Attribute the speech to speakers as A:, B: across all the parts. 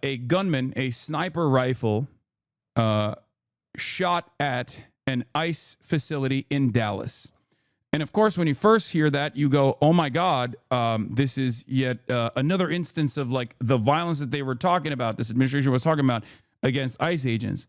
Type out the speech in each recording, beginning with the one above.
A: a gunman, a sniper rifle, shot at an ICE facility in Dallas. And of course, when you first hear that, you go, oh my God, this is yet another instance of like the violence that they were talking about, this administration was talking about against ICE agents.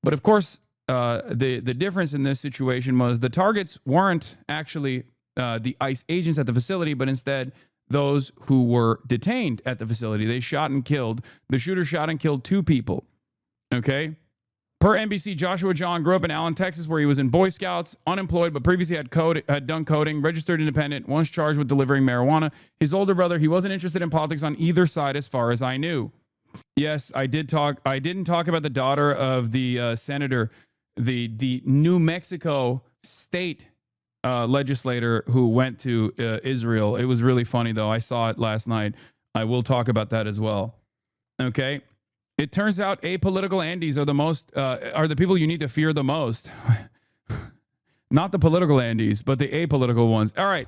A: But of course, the difference in this situation was the targets weren't actually the ICE agents at the facility, but instead those who were detained at the facility. They shot and killed. The shooter shot and killed 2 people. Okay? Per NBC, Joshua John grew up in Allen, Texas, where he was in Boy Scouts, unemployed, but previously had done coding, registered independent, once charged with delivering marijuana. His older brother, he wasn't interested in politics on either side as far as I knew. Yes, I didn't talk about the daughter of the senator, the New Mexico state legislator who went to Israel. It was really funny, though. I saw it last night. I will talk about that as well. Okay. It turns out apolitical Andes are the people you need to fear the most. Not the political Andes, but the apolitical ones. All right.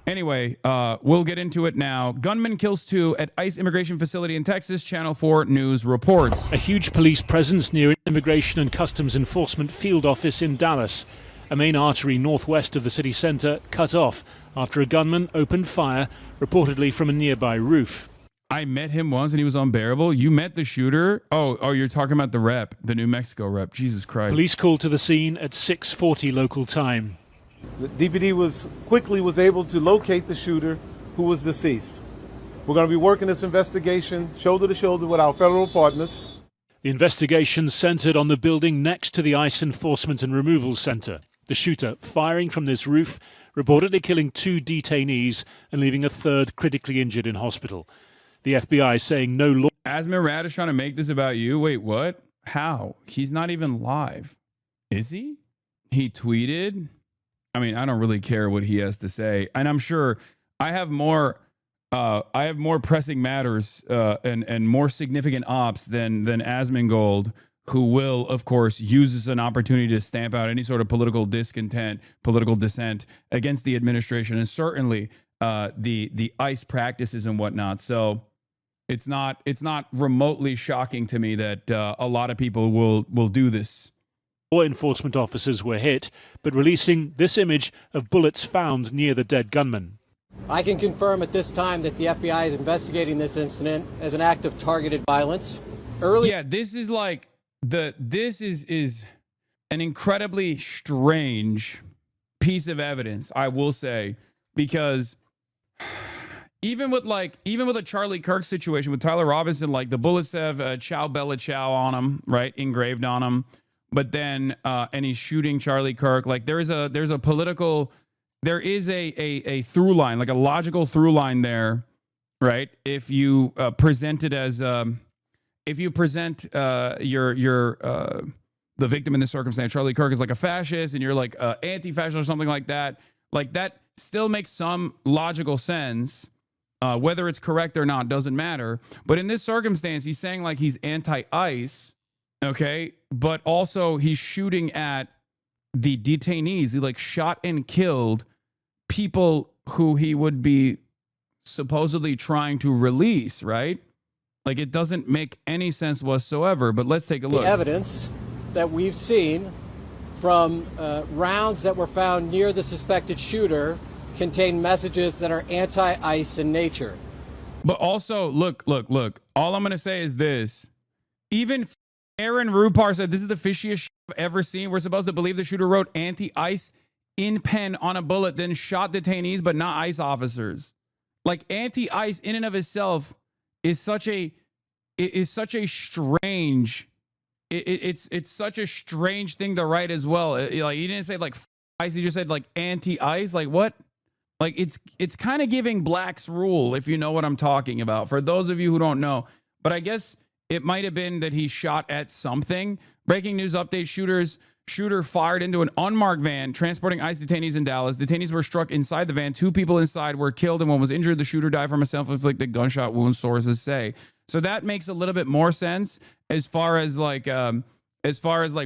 A: Anyway, we'll get into it now. Gunman kills 2 at ICE immigration facility in Texas, Channel 4 News reports.
B: A huge police presence near an Immigration and Customs Enforcement field office in Dallas. A main artery northwest of the city center cut off after a gunman opened fire, reportedly from a nearby roof.
A: I met him once and he was unbearable. You met the shooter? Oh, you're talking about the rep, the New Mexico rep. Jesus Christ.
B: Police called to the scene at 6:40 local time.
C: The DPD was able to locate the shooter, who was deceased. We're going to be working this investigation shoulder to shoulder with our federal partners.
B: The investigation centered on the building next to the ICE Enforcement and Removal Center. The shooter firing from this roof, reportedly killing 2 detainees and leaving a 3rd critically injured in hospital. The FBI saying no law.
A: Asmirad is trying to make this about you. Wait, what? How? He's not even live. Is he? He tweeted. I mean, I don't really care what he has to say. And I'm sure I have more pressing matters and more significant ops than Asmongold, who will, of course, use this as an opportunity to stamp out any sort of political discontent, political dissent against the administration, and certainly the ICE practices and whatnot. So it's not remotely shocking to me that a lot of people will do this.
B: Law enforcement officers were hit, but releasing this image of bullets found near the dead gunman.
D: I can confirm at this time that the FBI is investigating this incident as an act of targeted violence.
A: Yeah, this is like this is an incredibly strange piece of evidence, I will say, because even with a Charlie Kirk situation with Tyler Robinson, like the bullets have Chow Bella Chow on them, right, engraved on them. But then, and he's shooting Charlie Kirk. Like there is a through line, like a logical through line there, right? If you present it as, if you present the victim in this circumstance, Charlie Kirk, is like a fascist, and you're like anti-fascist or something like that still makes some logical sense. Whether it's correct or not doesn't matter. But in this circumstance, he's saying like he's anti-ICE. Okay, but also he's shooting at the detainees. He like shot and killed people who he would be supposedly trying to release, right? Like it doesn't make any sense whatsoever, but let's take a look.
D: The evidence that we've seen from rounds that were found near the suspected shooter contain messages that are anti-ICE in nature.
A: But also, look. All I'm going to say is this. Even Aaron Rupar said, this is the fishiest shit I've ever seen. We're supposed to believe the shooter wrote anti-ICE in pen on a bullet, then shot detainees, but not ICE officers. Like anti-ICE in and of itself is such a strange, it's such a strange thing to write as well. Like he didn't say like ICE, he just said like anti-ICE. Like what? Like it's kind of giving Black's Rule, if you know what I'm talking about. For those of you who don't know, but I guess it might have been that he shot at something. Breaking news update: shooter fired into an unmarked van transporting ICE detainees in Dallas. Detainees were struck inside the van. 2 people inside were killed and one was injured. The shooter died from a self-inflicted gunshot wound, sources say. So that makes a little bit more sense as far as like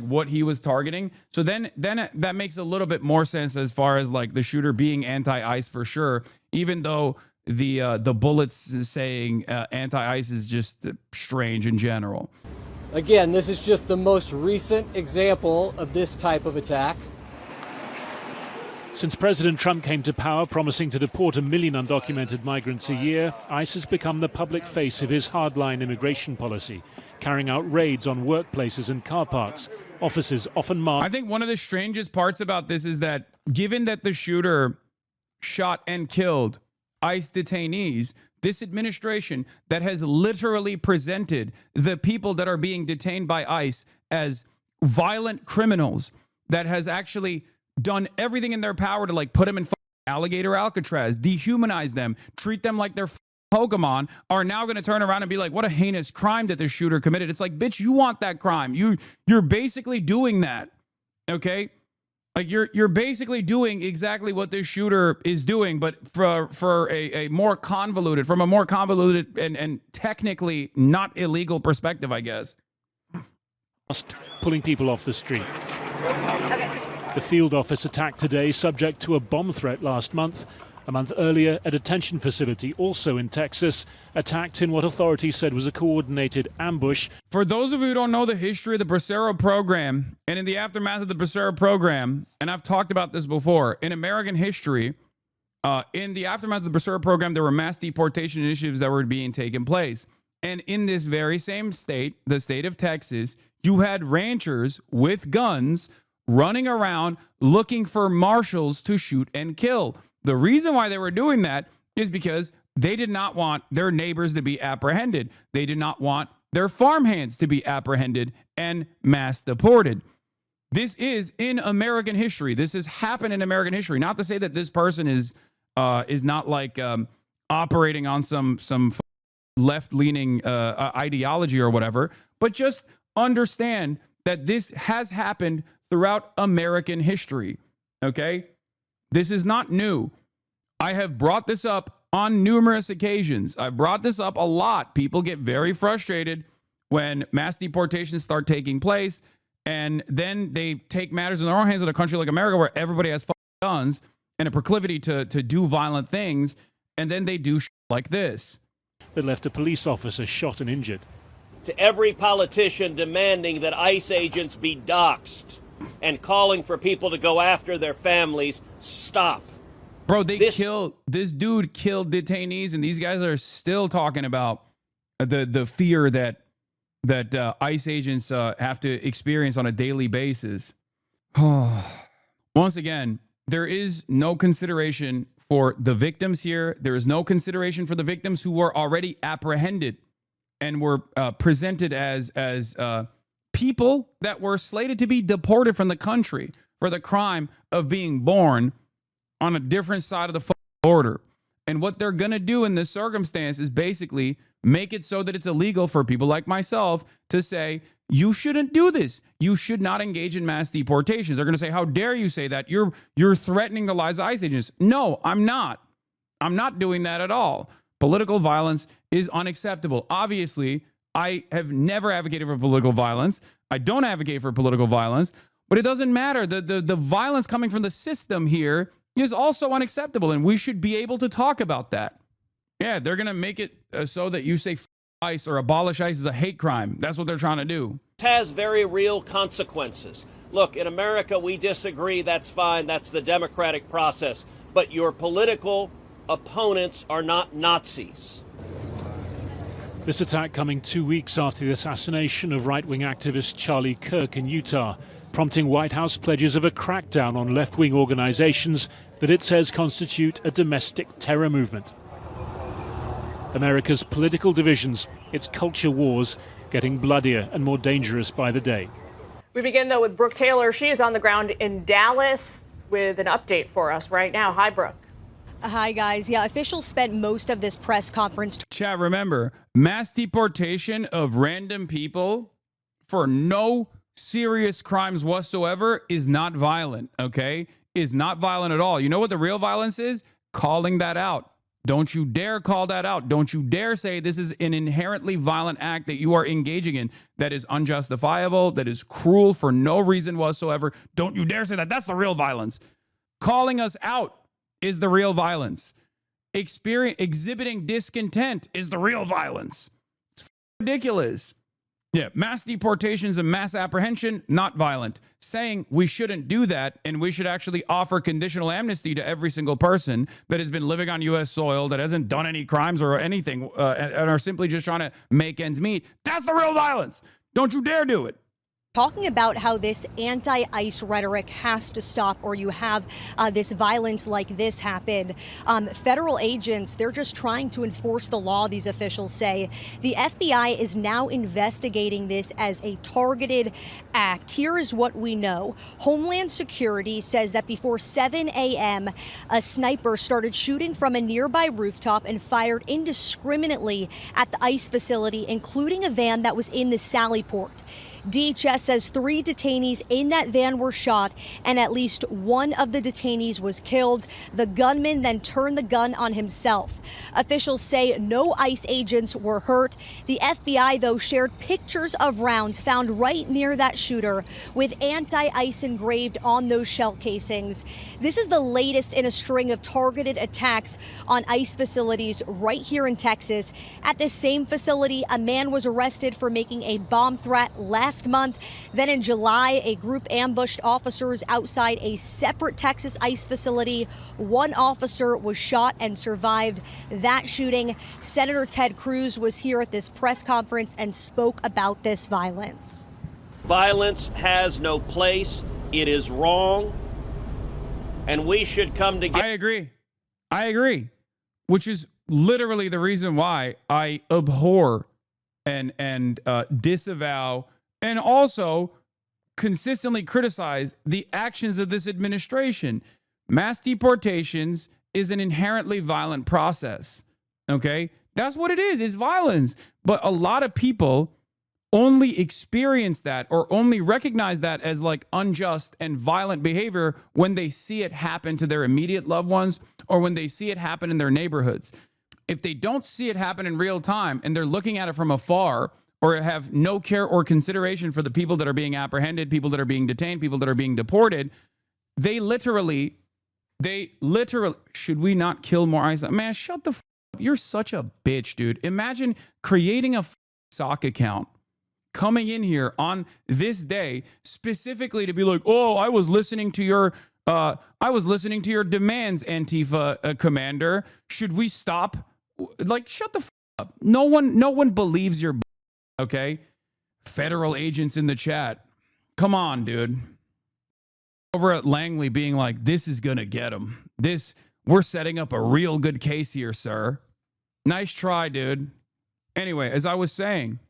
A: what he was targeting. So then that makes a little bit more sense as far as like the shooter being anti-ICE for sure, even though the bullets saying anti-ICE is just strange in general.
D: Again, this is just the most recent example of this type of attack.
B: Since President Trump came to power promising to deport 1 million undocumented migrants a year, ICE has become the public face of his hardline immigration policy, carrying out raids on workplaces and car parks. Officers often marked.
A: I think one of the strangest parts about this is that given that the shooter shot and killed ICE detainees, this administration that has literally presented the people that are being detained by ICE as violent criminals, that has actually done everything in their power to like put them in alligator Alcatraz, dehumanize them, treat them like they're Pokemon, are now going to turn around and be like, what a heinous crime that this shooter committed. It's like, bitch, you want that crime. You're basically doing that. Okay? Like you're basically doing exactly what this shooter is doing, but for a more convoluted, from a more convoluted and technically not illegal perspective, I guess.
B: Pulling people off the street. The field office attacked today, subject to a bomb threat last month. A month earlier, a detention facility, also in Texas, attacked in what authorities said was a coordinated ambush.
A: For those of you who don't know the history of the Bracero program, and in the aftermath of the Bracero program, and I've talked about this before, in American history, in the aftermath of the Bracero program, there were mass deportation initiatives that were being taken place. And in this very same state, the state of Texas, you had ranchers with guns running around looking for marshals to shoot and kill. The reason why they were doing that is because they did not want their neighbors to be apprehended. They did not want their farmhands to be apprehended and mass deported. This is in American history. This has happened in American history. Not to say that this person is not like operating on some left-leaning ideology or whatever, but just understand that this has happened throughout American history, okay? This is not new. I have brought this up on numerous occasions. I've brought this up a lot. People get very frustrated when mass deportations start taking place, and then they take matters in their own hands in a country like America where everybody has guns and a proclivity to do violent things, and then they do shit like this.
B: That left a police officer shot and injured.
E: To every politician demanding that ICE agents be doxxed and calling for people to go after their families, stop.
A: Bro, this dude killed detainees, and these guys are still talking about the fear that ICE agents have to experience on a daily basis. Once again, there is no consideration for the victims here. There is no consideration for the victims who were already apprehended and were presented as people that were slated to be deported from the country for the crime of being born on a different side of the border. And what they're going to do in this circumstance is basically make it so that it's illegal for people like myself to say, you shouldn't do this. You should not engage in mass deportations. They're going to say, how dare you say that? You're threatening the lives of ICE agents. No, I'm not. I'm not doing that at all. Political violence is unacceptable. Obviously, I have never advocated for political violence. I don't advocate for political violence, but it doesn't matter. The violence coming from the system here is also unacceptable, and we should be able to talk about that. Yeah, they're going to make it so that you say ICE or abolish ICE is a hate crime. That's what they're trying to do.
E: It has very real consequences. Look, in America, we disagree. That's fine. That's the democratic process. But your political opponents are not Nazis.
B: This attack coming 2 weeks after the assassination of right-wing activist Charlie Kirk in Utah, prompting White House pledges of a crackdown on left-wing organizations that it says constitute a domestic terror movement. America's political divisions, its culture wars, getting bloodier and more dangerous by the day.
F: We begin, though, with Brooke Taylor. She is on the ground in Dallas with an update for us right now. Hi, Brooke.
G: Hi, guys. Yeah, officials spent most of this press conference.
A: Chat, remember, mass deportation of random people for no serious crimes whatsoever is not violent, okay? Is not violent at all. You know what the real violence is? Calling that out. Don't you dare call that out. Don't you dare say this is an inherently violent act that you are engaging in that is unjustifiable, that is cruel for no reason whatsoever. Don't you dare say that. That's the real violence. Calling us out is the real violence. exhibiting discontent is the real violence. It's ridiculous. Yeah, mass deportations and mass apprehension, not violent. Saying we shouldn't do that and we should actually offer conditional amnesty to every single person that has been living on U.S. soil, that hasn't done any crimes or anything, and are simply just trying to make ends meet. That's the real violence. Don't you dare do it.
G: Talking about how this anti-ICE rhetoric has to stop, or you have this violence like this happen. Federal agents, they're just trying to enforce the law, these officials say. The FBI is now investigating this as a targeted act. Here is what we know. Homeland Security says that before 7 a.m., a sniper started shooting from a nearby rooftop and fired indiscriminately at the ICE facility, including a van that was in the Sallyport. DHS says 3 detainees in that van were shot, and at least one of the detainees was killed. The gunman then turned the gun on himself. Officials say no ICE agents were hurt. The FBI, though, shared pictures of rounds found right near that shooter with anti-ICE engraved on those shell casings. This is the latest in a string of targeted attacks on ICE facilities right here in Texas. At this same facility, a man was arrested for making a bomb threat last month. Then in July, a group ambushed officers outside a separate Texas ICE facility. One officer was shot and survived that shooting. Senator Ted Cruz was here at this press conference and spoke about this violence.
E: Violence has no place. It is wrong. And we should come together.
A: I agree. Which is literally the reason why I abhor and disavow and also consistently criticize the actions of this administration. Mass deportations is an inherently violent process. Okay? That's what it is violence. But a lot of people only experience that or only recognize that as like unjust and violent behavior when they see it happen to their immediate loved ones or when they see it happen in their neighborhoods. If they don't see it happen in real time and they're looking at it from afar, or have no care or consideration for the people that are being apprehended, people that are being detained, people that are being deported, they literally, should we not kill more ICE? Man, shut the f up. You're such a bitch, dude. Imagine creating a sock account, coming in here on this day specifically to be like, oh, I was listening to your demands, Antifa commander. Should we stop? Like, shut the f up. No one believes your. Okay, federal agents in the chat. Come on, dude. Over at Langley being like, this is going to get him. We're setting up a real good case here, sir. Nice try, dude. Anyway, as I was saying,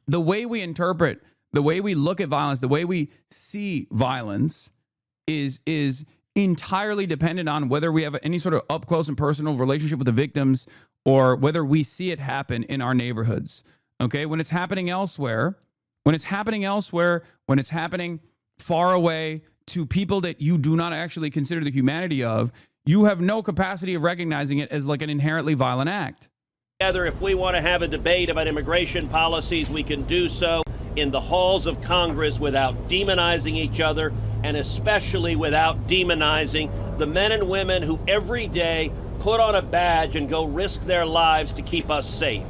A: the way we interpret, the way we look at violence, the way we see violence is entirely dependent on whether we have any sort of up close and personal relationship with the victims or whether we see it happen in our neighborhoods. Okay, when it's happening elsewhere, when it's happening far away to people that you do not actually consider the humanity of, you have no capacity of recognizing it as like an inherently violent act.
E: If we want to have a debate about immigration policies, we can do so in the halls of Congress without demonizing each other, and especially without demonizing the men and women who every day put on a badge and go risk their lives to keep us safe.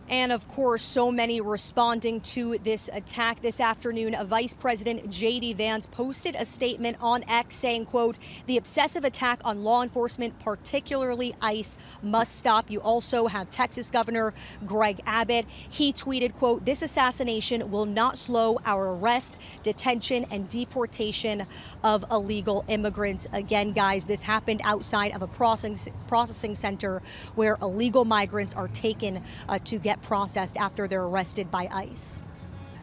G: And of course, so many responding to this attack this afternoon. Vice President J.D. Vance posted a statement on X saying, quote, the obsessive attack on law enforcement, particularly ICE, must stop. You also have Texas Governor Greg Abbott. He tweeted, quote, this assassination will not slow our arrest, detention, and deportation of illegal immigrants. Again, guys, this happened outside of a processing center where illegal migrants are taken to get processed after they're arrested by ICE.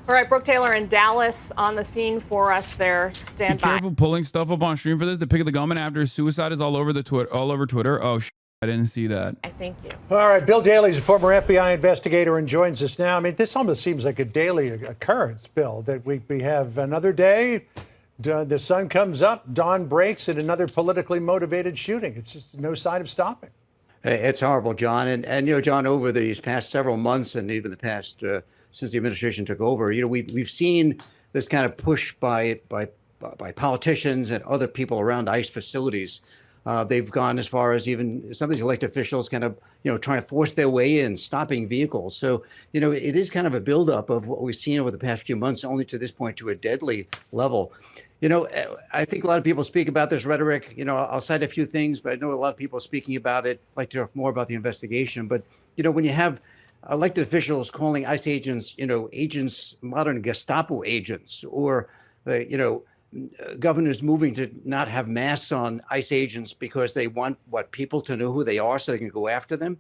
F: All right, Brooke Taylor in Dallas on the scene for us there. Stand
A: Be
F: by.
A: careful pulling stuff up on stream for this. The pick of the gunman after his suicide is all over Twitter. Oh, I didn't see that.
F: I thank you.
H: All right, Bill Daley's a former FBI investigator and joins us now. I mean, this almost seems like a daily occurrence, Bill, that we have another day, the sun comes up, dawn breaks, and another politically motivated shooting. It's just no sign of stopping.
I: It's horrible, John. And you know, John, over these past several months and even the past since the administration took over, you know, we've seen this kind of push by politicians and other people around ICE facilities They've gone as far as even some of these elected officials kind of, trying to force their way in, stopping vehicles. So, it is kind of a buildup of what we've seen over the past few months, only to this point to a deadly level. I think a lot of people speak about this rhetoric. I'll cite a few things, but I know a lot of people speaking about it like to talk more about the investigation. But, when you have elected officials calling ICE agents, agents, modern Gestapo agents, or, governors moving to not have masks on ICE agents because they want people to know who they are so they can go after them.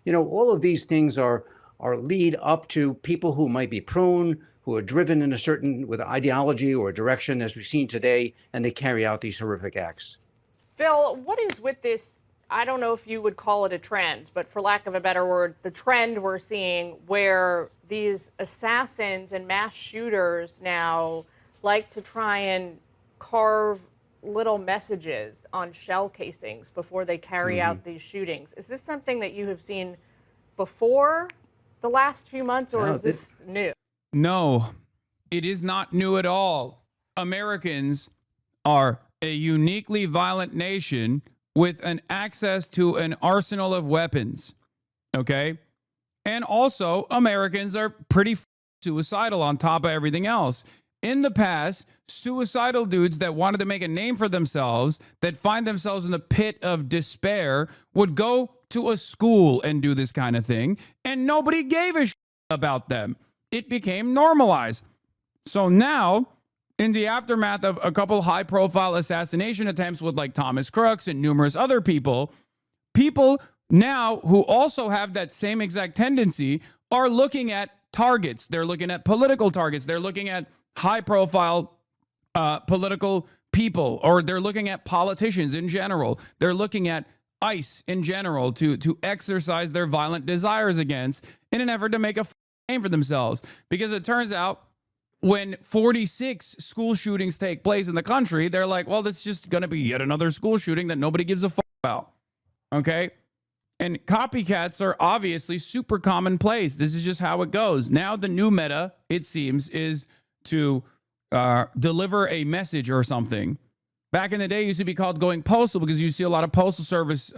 I: All of these things are lead up to people who might be prone, who are driven in a certain with ideology or direction, as we've seen today, and they carry out these horrific acts.
F: Bill, what is with this? I don't know if you would call it a trend, but for lack of a better word, the trend we're seeing where these assassins and mass shooters now like to try and carve little messages on shell casings before they carry out these shootings. Is this something that you have seen before the last few months, or is this new?
A: No, it is not new at all. Americans are a uniquely violent nation with an access to an arsenal of weapons, okay? And also, Americans are pretty suicidal on top of everything else. In the past, suicidal dudes that wanted to make a name for themselves, that find themselves in the pit of despair, would go to a school and do this kind of thing, and nobody gave a shit about them. It became normalized. So now, in the aftermath of a couple high-profile assassination attempts with like Thomas Crooks and numerous other people now who also have that same exact tendency are looking at targets. They're looking at political targets. They're looking at high-profile political people, or they're looking at politicians in general. They're looking at ICE in general to exercise their violent desires against in an effort to make a name for themselves. Because it turns out when 46 school shootings take place in the country, they're like, well, that's just going to be yet another school shooting that nobody gives a fuck about. Okay? And copycats are obviously super commonplace. This is just how it goes. Now the new meta, it seems, is to deliver a message or something. Back in the day, it used to be called going postal because you see a lot of postal service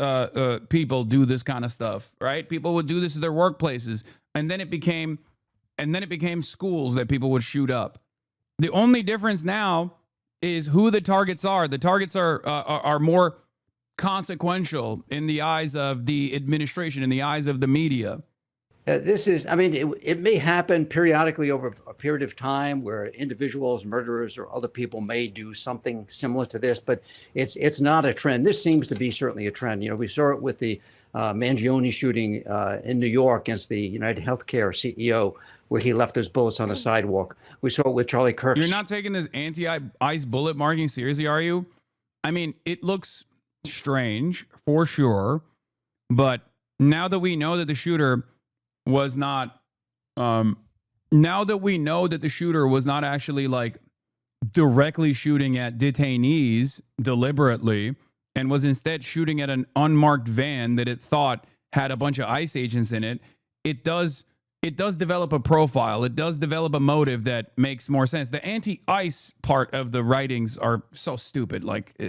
A: people do this kind of stuff, right? People would do this at their workplaces, and then it became schools that people would shoot up. The only difference now is who the targets are. The targets are more consequential in the eyes of the administration, in the eyes of the media.
I: It may happen periodically over a period of time where individuals, murderers, or other people may do something similar to this, but it's not a trend. This seems to be certainly a trend. We saw it with the Mangione shooting in New York against the United Healthcare CEO, where he left those bullets on the sidewalk. We saw it with Charlie Kirk.
A: You're not taking this anti-ICE bullet marking seriously, are you? I mean, it looks strange for sure, but now that we know that the shooter was not, actually like directly shooting at detainees deliberately, and was instead shooting at an unmarked van that it thought had a bunch of ICE agents in it, it does develop a profile. It does develop a motive that makes more sense. The anti-ICE part of the writings are so stupid,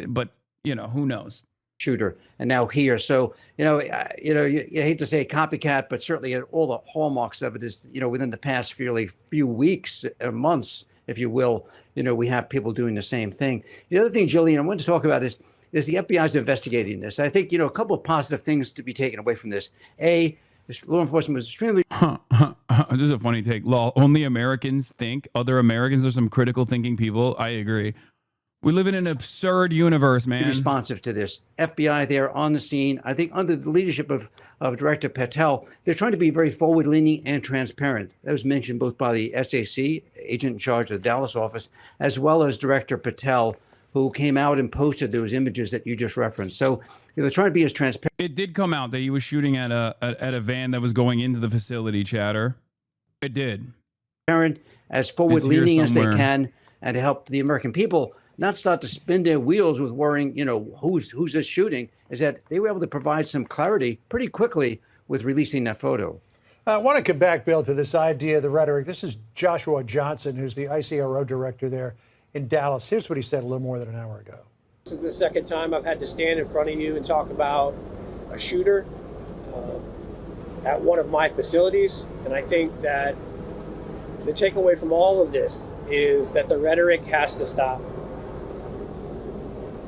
A: but who knows?
I: Shooter, and now here. So, you hate to say copycat, but certainly all the hallmarks of it is, within the past few weeks, months, if you will, we have people doing the same thing. The other thing, Jillian, I want to talk about is the FBI's investigating this. I think, a couple of positive things to be taken away from this. A, law enforcement was extremely...
A: This is a funny take. Only Americans think. Other Americans are some critical thinking people. I agree. We live in an absurd universe, man.
I: Responsive to this. FBI there on the scene. I think under the leadership of Director Patel, they're trying to be very forward-leaning and transparent. That was mentioned both by the SAC, agent in charge of the Dallas office, as well as Director Patel, who came out and posted those images that you just referenced. So they're trying to be as transparent.
A: It did come out that he was shooting at a van that was going into the facility, Chatter. It did.
I: As forward-leaning as they can, and to help the American people not start to spin their wheels with worrying, who's this shooting, is that they were able to provide some clarity pretty quickly with releasing that photo.
H: I want to come back, Bill, to this idea of the rhetoric. This is Joshua Johnson, who's the ICRO director there in Dallas. Here's what he said a little more than an hour ago.
J: This is the second time I've had to stand in front of you and talk about a shooter at one of my facilities. And I think that the takeaway from all of this is that the rhetoric has to stop.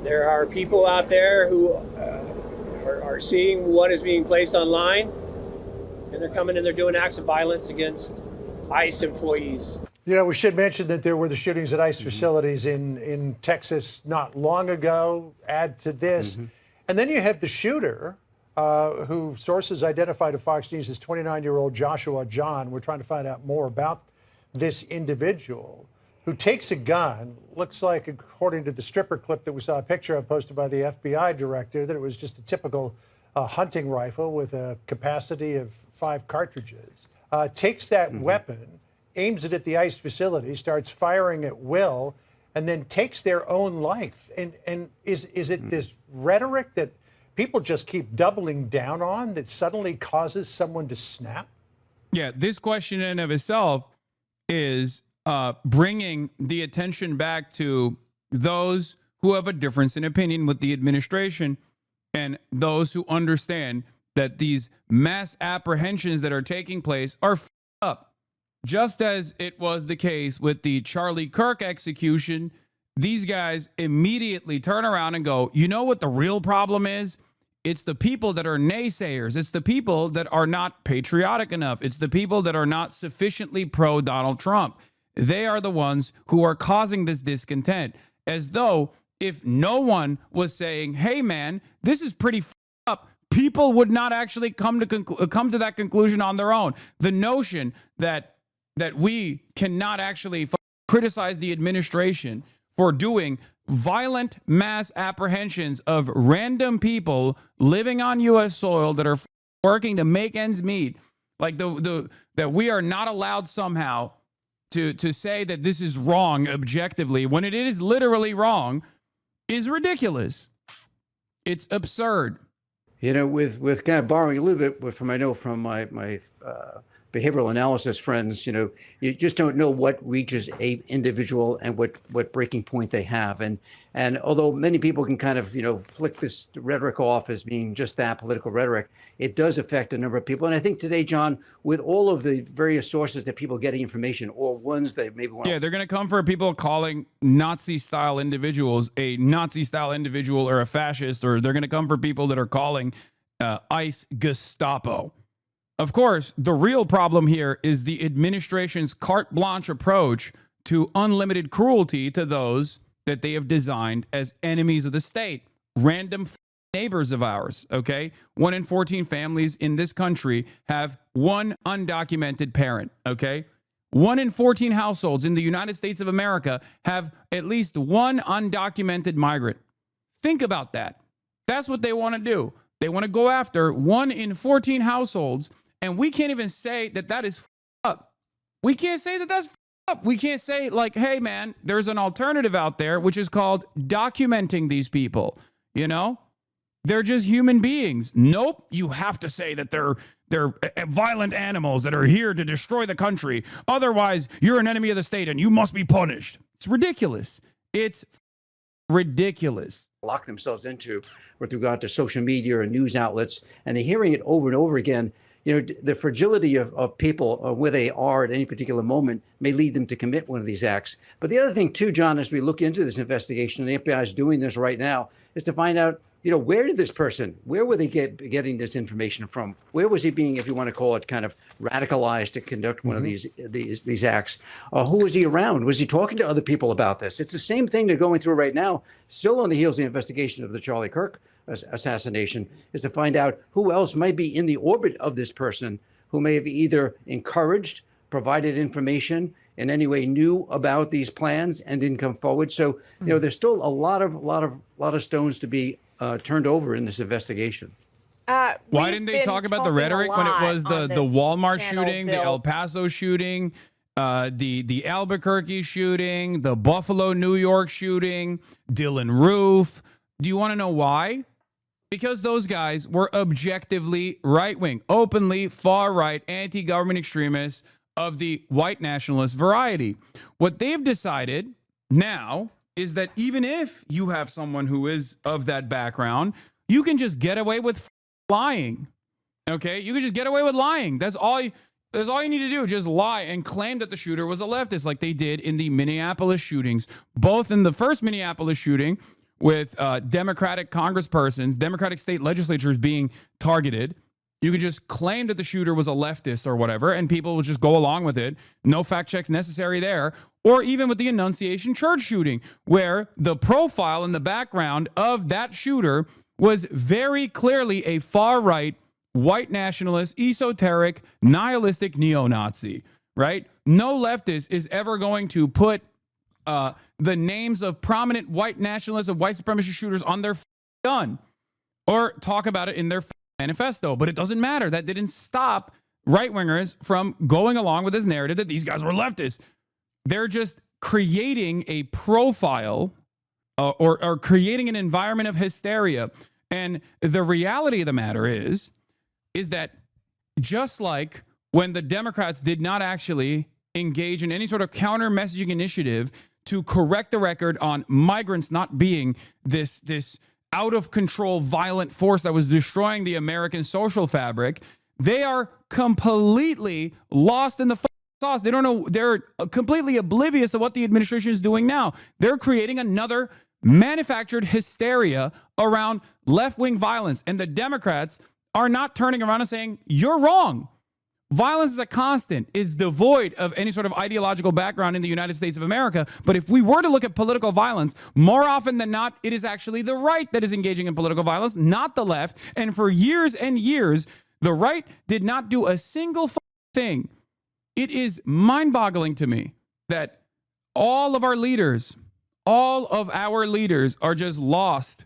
J: There are people out there who are seeing what is being placed online, and they're coming and they're doing acts of violence against ICE employees.
H: You know, we should mention that there were the shootings at ICE facilities in Texas not long ago. Add to this. And then you have the shooter, who sources identified to Fox News as 29-year-old Joshua John. We're trying to find out more about this individual who takes a gun, looks like, according to the stripper clip that we saw a picture of posted by the FBI director, that it was just a typical hunting rifle with a capacity of 5 cartridges. Takes that weapon, aims it at the ICE facility, starts firing at will, and then takes their own life. And is it this rhetoric that people just keep doubling down on that suddenly causes someone to snap?
A: Yeah, this question in and of itself is bringing the attention back to those who have a difference in opinion with the administration and those who understand that these mass apprehensions that are taking place are up. Just as it was the case with the Charlie Kirk execution, these guys immediately turn around and go, you know what the real problem is? It's the people that are naysayers. It's the people that are not patriotic enough. It's the people that are not sufficiently pro Donald Trump. They are the ones who are causing this discontent, as though if no one was saying, hey, man, this is pretty up, people would not actually come to that conclusion on their own. The notion that we cannot actually criticize the administration for doing violent mass apprehensions of random people living on U.S. soil that are working to make ends meet, like that we are not allowed somehow to say that this is wrong objectively when it is literally wrong, is ridiculous. It's absurd.
I: You know, with kind of borrowing a little bit from my behavioral analysis friends, you know, you just don't know what reaches a individual and what breaking point they have. And although many people can kind of, you know, flick this rhetoric off as being just that, political rhetoric, it does affect a number of people. And I think today, John, with all of the various sources that people getting information, or ones that maybe want,
A: yeah, they're going to come for people calling Nazi-style individuals a Nazi-style individual or a fascist, or they're going to come for people that are calling ICE Gestapo. Of course, the real problem here is the administration's carte blanche approach to unlimited cruelty to those that they have designed as enemies of the state, random neighbors of ours, okay? 1 in 14 families in this country have one undocumented parent, okay? 1 in 14 households in the United States of America have at least one undocumented migrant. Think about that. That's what they want to do. They want to go after 1 in 14 households. And we can't even say that that is up. We can't say that that's up. We can't say, like, hey, man, there's an alternative out there, which is called documenting these people. You know, they're just human beings. Nope. You have to say that they're violent animals that are here to destroy the country. Otherwise, you're an enemy of the state and you must be punished. It's ridiculous. It's ridiculous.
I: Lock themselves into with regard to social media and news outlets, and they're hearing it over and over again. You know, the fragility of people where they are at any particular moment may lead them to commit one of these acts. But the other thing, too, John, as we look into this investigation, and the FBI is doing this right now, is to find out, you know, where did this person, where were they getting this information from? Where was he being, if you want to call it, kind of radicalized to conduct one of these acts? Who was he around? Was he talking to other people about this? It's the same thing they're going through right now, still on the heels of the investigation of the Charlie Kirk assassination, is to find out who else might be in the orbit of this person who may have either encouraged, provided information, in any way knew about these plans and didn't come forward. So, you know, there's still a lot of stones to be turned over in this investigation.
A: Why didn't they talk about the rhetoric when it was the Walmart shooting, the El Paso shooting, the Albuquerque shooting, the Buffalo, New York shooting, Dylan Roof? Do you want to know why? Because those guys were objectively right-wing, openly far-right, anti-government extremists of the white nationalist variety. What they've decided now is that even if you have someone who is of that background, you can just get away with lying. Okay? You can just get away with lying. That's all you need to do. Just lie and claim that the shooter was a leftist, like they did in the Minneapolis shootings. Both in the first Minneapolis shooting with Democratic congresspersons, Democratic state legislatures being targeted. You could just claim that the shooter was a leftist or whatever, and people will just go along with it. No fact checks necessary there. Or even with the Annunciation Church shooting, where the profile in the background of that shooter was very clearly a far-right, white nationalist, esoteric, nihilistic neo-Nazi, right? No leftist is ever going to put the names of prominent white nationalists and white supremacist shooters on their gun or talk about it in their manifesto. But it doesn't matter. That didn't stop right-wingers from going along with this narrative that these guys were leftists. They're just creating a profile or creating an environment of hysteria. And the reality of the matter is that just like when the Democrats did not actually engage in any sort of counter-messaging initiative to correct the record on migrants not being this out-of-control violent force that was destroying the American social fabric, they are completely lost in the sauce. They don't know. They're completely oblivious to what the administration is doing now. They're creating another manufactured hysteria around left-wing violence. And the Democrats are not turning around and saying, you're wrong. Violence is a constant. It's devoid of any sort of ideological background in the United States of America. But if we were to look at political violence, more often than not, it is actually the right that is engaging in political violence, not the left. And for years and years, the right did not do a single thing. It is mind-boggling to me that all of our leaders are just lost.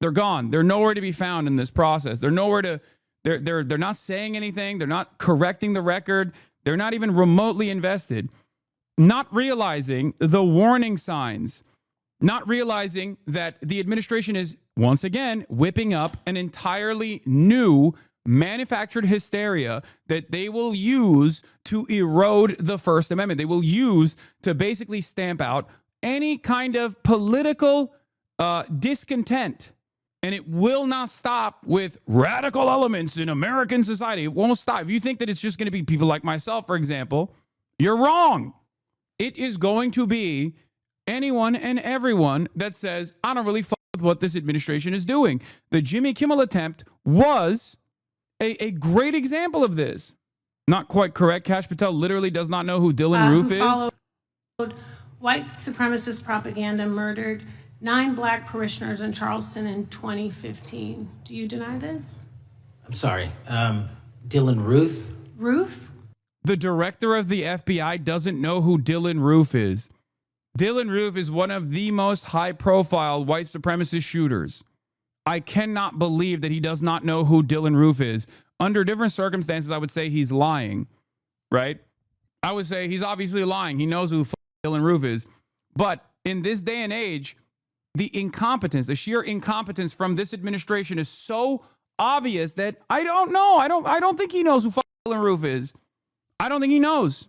A: They're gone. They're nowhere to be found in this process. They're nowhere to... They're not saying anything. They're not correcting the record. They're not even remotely invested. Not realizing the warning signs. Not realizing that the administration is, once again, whipping up an entirely new manufactured hysteria that they will use to erode the First Amendment. They will use to basically stamp out any kind of political discontent. And it will not stop with radical elements in American society. It won't stop. If you think that it's just going to be people like myself, for example, you're wrong. It is going to be anyone and everyone that says, I don't really fuck with what this administration is doing. The Jimmy Kimmel attempt was a great example of this. Not quite correct. Cash Patel literally does not know who Dylan Roof is.
K: Followed white supremacist propaganda, murdered 9 black parishioners in Charleston in 2015. Do you deny this?
L: I'm sorry. Dylan Ruth?
K: Roof?
A: The director of the FBI doesn't know who Dylan Roof is. Dylan Roof is one of the most high-profile white supremacist shooters. I cannot believe that he does not know who Dylan Roof is. Under different circumstances, I would say he's lying, right? I would say he's obviously lying. He knows who Dylan Roof is. But in this day and age, the incompetence, the sheer incompetence from this administration is so obvious that I don't know. I don't think he knows who Dylan Roof is. I don't think he knows.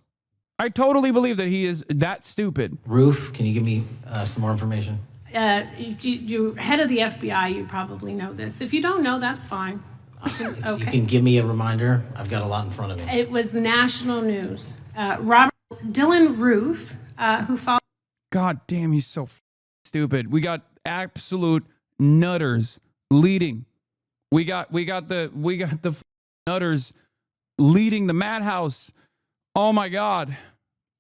A: I totally believe that he is that stupid.
L: Roof, can you give me some more information?
K: You're head of the FBI. You probably know this. If you don't know, that's fine.
L: Okay. You can give me a reminder. I've got a lot in front of me.
K: It was national news. Dylan Roof, who followed.
A: God damn, he's so stupid. We got absolute nutters leading. We got the nutters leading the madhouse. Oh my God.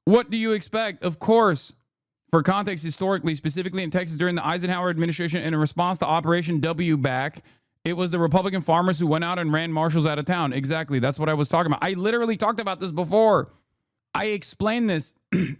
A: What do you expect? Of course, for context historically, specifically in Texas during the Eisenhower administration and in response to Operation W Back, it was the Republican farmers who went out and ran marshals out of town. Exactly. That's what I was talking about. I literally talked about this before. I explained this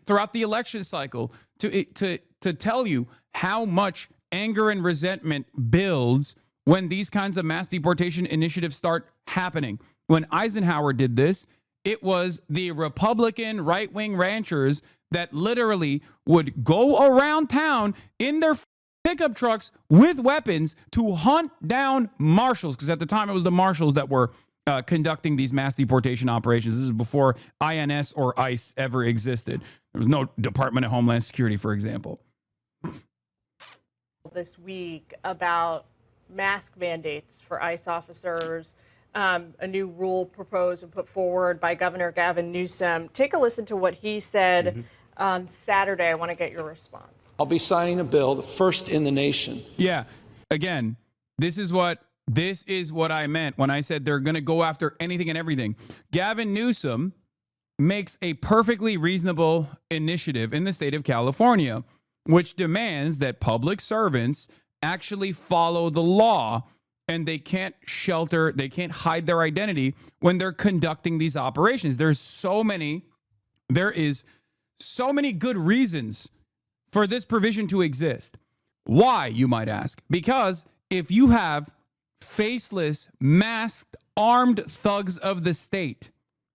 A: throughout the election cycle to tell you how much anger and resentment builds when these kinds of mass deportation initiatives start happening. When Eisenhower did this, it was the Republican right-wing ranchers that literally would go around town in their pickup trucks with weapons to hunt down marshals, because at the time it was the marshals that were conducting these mass deportation operations. This is before INS or ICE ever existed. There was no Department of Homeland Security, for example.
F: this week about mask mandates for ICE officers, a new rule proposed and put forward by Governor Gavin Newsom. Take a listen to what he said on Saturday. I want to get your response.
M: I'll be signing a bill, the first in the nation.
A: Yeah. Again, this is what I meant when I said they're going to go after anything and everything. Gavin Newsom makes a perfectly reasonable initiative in the state of California, which demands that public servants actually follow the law, and they can't hide their identity when they're conducting these operations. There is so many good reasons for this provision to exist. Why, you might ask? Because if you have faceless, masked, armed thugs of the state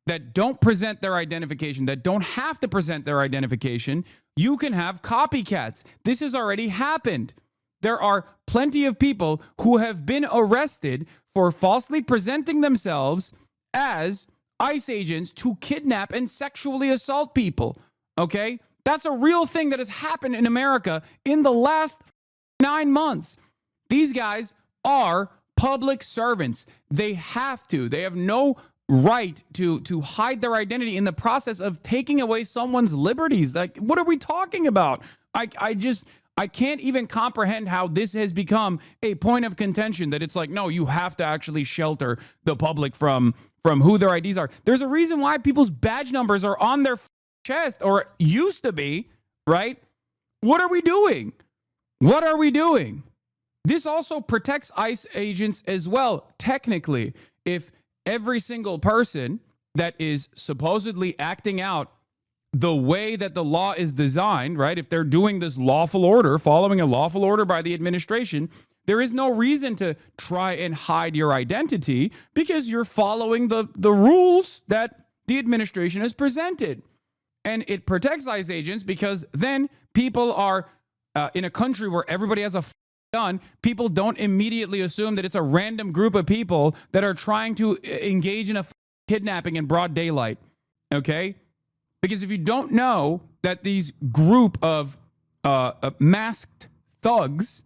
A: that don't present their identification, that don't have to present their identification, you can have copycats. This has already happened. There are plenty of people who have been arrested for falsely presenting themselves as ICE agents to kidnap and sexually assault people. Okay? That's a real thing that has happened in America in the last 9 months. These guys are public servants. They have no right to hide their identity in the process of taking away someone's liberties. Like, what are we talking about? I can't even comprehend how this has become a point of contention, that it's like, no, you have to actually shelter the public from who their IDs are. There's a reason why people's badge numbers are on their chest, or used to be, right? What are we doing? What are we doing? This also protects ICE agents as well. Technically, if every single person that is supposedly acting out the way that the law is designed, right? If they're doing this lawful order, following a lawful order by the administration, there is no reason to try and hide your identity, because you're following the rules that the administration has presented. And it protects ICE agents because then people are in a country where everybody has a gun. People don't immediately assume that it's a random group of people that are trying to engage in a kidnapping in broad daylight. Okay? Because if you don't know that these group of masked thugs,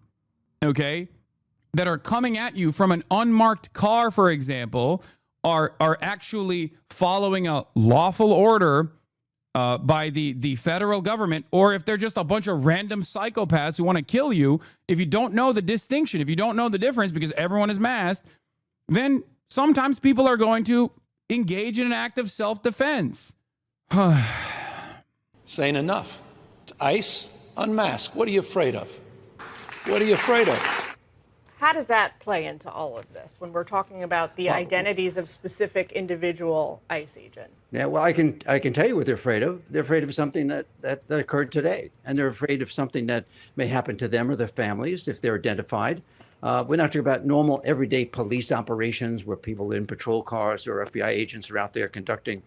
A: okay, that are coming at you from an unmarked car, for example, are actually following a lawful order by the federal government, or if they're just a bunch of random psychopaths who want to kill you, if you don't know the distinction, if you don't know the difference because everyone is masked, then sometimes people are going to engage in an act of self-defense.
M: Saying enough. ICE, unmask. What are you afraid of? What are you afraid of?
F: How does that play into all of this when we're talking about the identities of specific individual ICE agents?
I: Yeah, well, I can tell you what they're afraid of. They're afraid of something that occurred today, and they're afraid of something that may happen to them or their families if they're identified. We're not talking about normal, everyday police operations where people in patrol cars or FBI agents are out there conducting,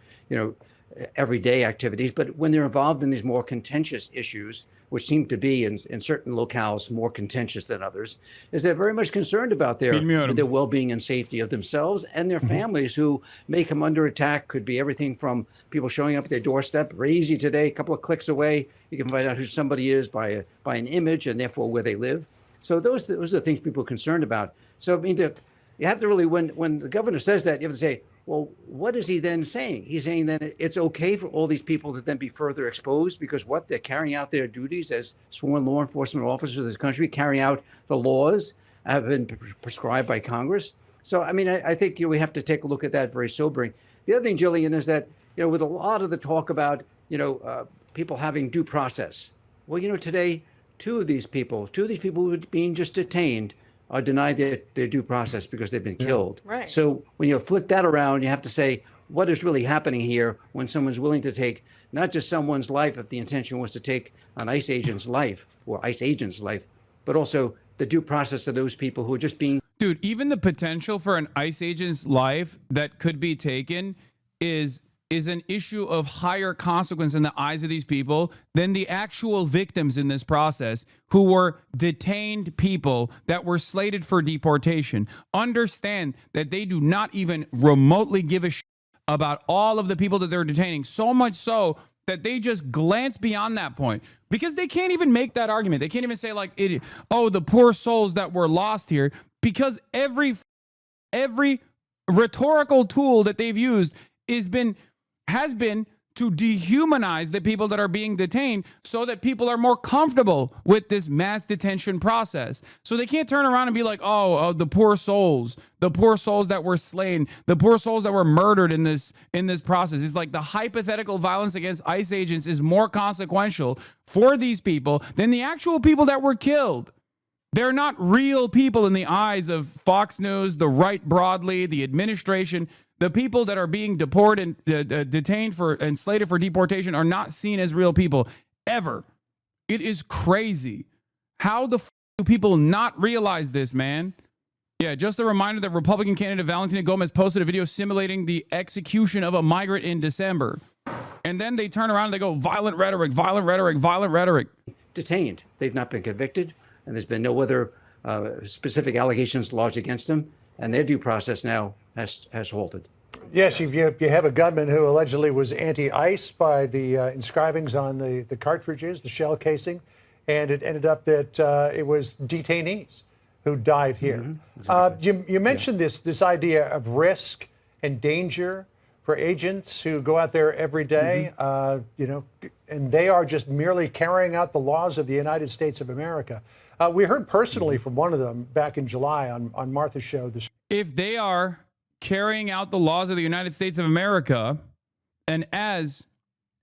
I: everyday activities. But when they're involved in these more contentious issues, which seem to be in certain locales more contentious than others, is they're very much concerned about their well-being and safety of themselves and their families, who may come under attack. Could be everything from people showing up at their doorstep, very easy today, a couple of clicks away, you can find out who somebody is by an image and therefore where they live. So those are the things people are concerned about. So I mean, you have to really, when the governor says that, you have to say, well, what is he then saying? He's saying that it's okay for all these people to then be further exposed because they're carrying out their duties as sworn law enforcement officers of this country, carrying out the laws have been prescribed by Congress. So, I mean, I think we have to take a look at that very sobering. The other thing, Jillian, is that, with a lot of the talk about, people having due process. Well, today, two of these people who are being just detained are denied their due process because they've been killed.
F: Right.
I: So when you flip that around, you have to say, what is really happening here when someone's willing to take not just someone's life, if the intention was to take an ICE agent's life or ICE agent's life, but also the due process of those people who are just being...
A: Dude, even the potential for an ICE agent's life that could be taken is an issue of higher consequence in the eyes of these people than the actual victims in this process, who were detained people that were slated for deportation. Understand that they do not even remotely give a shit about all of the people that they're detaining, so much so that they just glance beyond that point, because they can't even make that argument. They can't even say like, oh, the poor souls that were lost here, because every rhetorical tool that they've used has been to dehumanize the people that are being detained so that people are more comfortable with this mass detention process. So they can't turn around and be like, oh, the poor souls that were slain, the poor souls that were murdered in this process. It's like the hypothetical violence against ICE agents is more consequential for these people than the actual people that were killed. They're not real people in the eyes of Fox News, the right broadly, the administration. The people that are being deported and detained and slated for deportation are not seen as real people ever. It is crazy. How the do people not realize this, man? Yeah, just a reminder that Republican candidate Valentina Gomez posted a video simulating the execution of a migrant in December. And then they turn around and they go, violent rhetoric, violent rhetoric, violent rhetoric.
I: Detained. They've not been convicted, and there's been no other specific allegations lodged against them, and their due process now has halted.
H: Yes, you have a gunman who allegedly was anti-ICE by the inscribings on the cartridges, the shell casing, and it ended up that it was detainees who died here. Mm-hmm. Exactly. You mentioned this idea of risk and danger for agents who go out there every day, and they are just merely carrying out the laws of the United States of America. We heard personally from one of them back in July on Martha's show.
A: If they are carrying out the laws of the United States of America, and as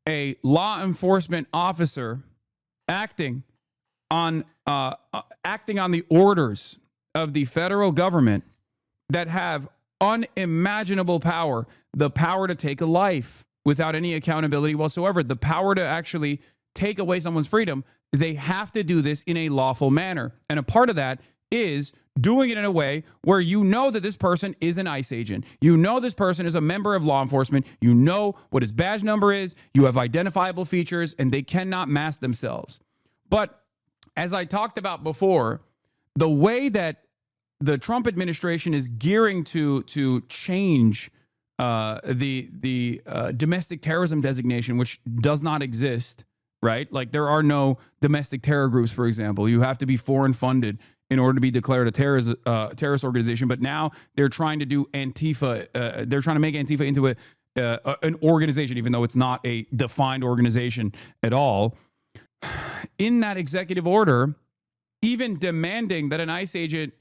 A: a law enforcement officer acting on the orders of the federal government that have unimaginable power, the power to take a life without any accountability whatsoever, the power to actually take away someone's freedom, they have to do this in a lawful manner. And a part of that is doing it in a way where you know that this person is an ICE agent. You know this person is a member of law enforcement. You know what his badge number is. You have identifiable features, and they cannot mask themselves. But as I talked about before, the way that the Trump administration is gearing to change the domestic terrorism designation, which does not exist, right? Like there are no domestic terror groups, for example. You have to be foreign funded in order to be declared a terrorist organization. But now they're trying to do Antifa. They're trying to make Antifa into an organization, even though it's not a defined organization at all. In that executive order, even demanding that an ICE agent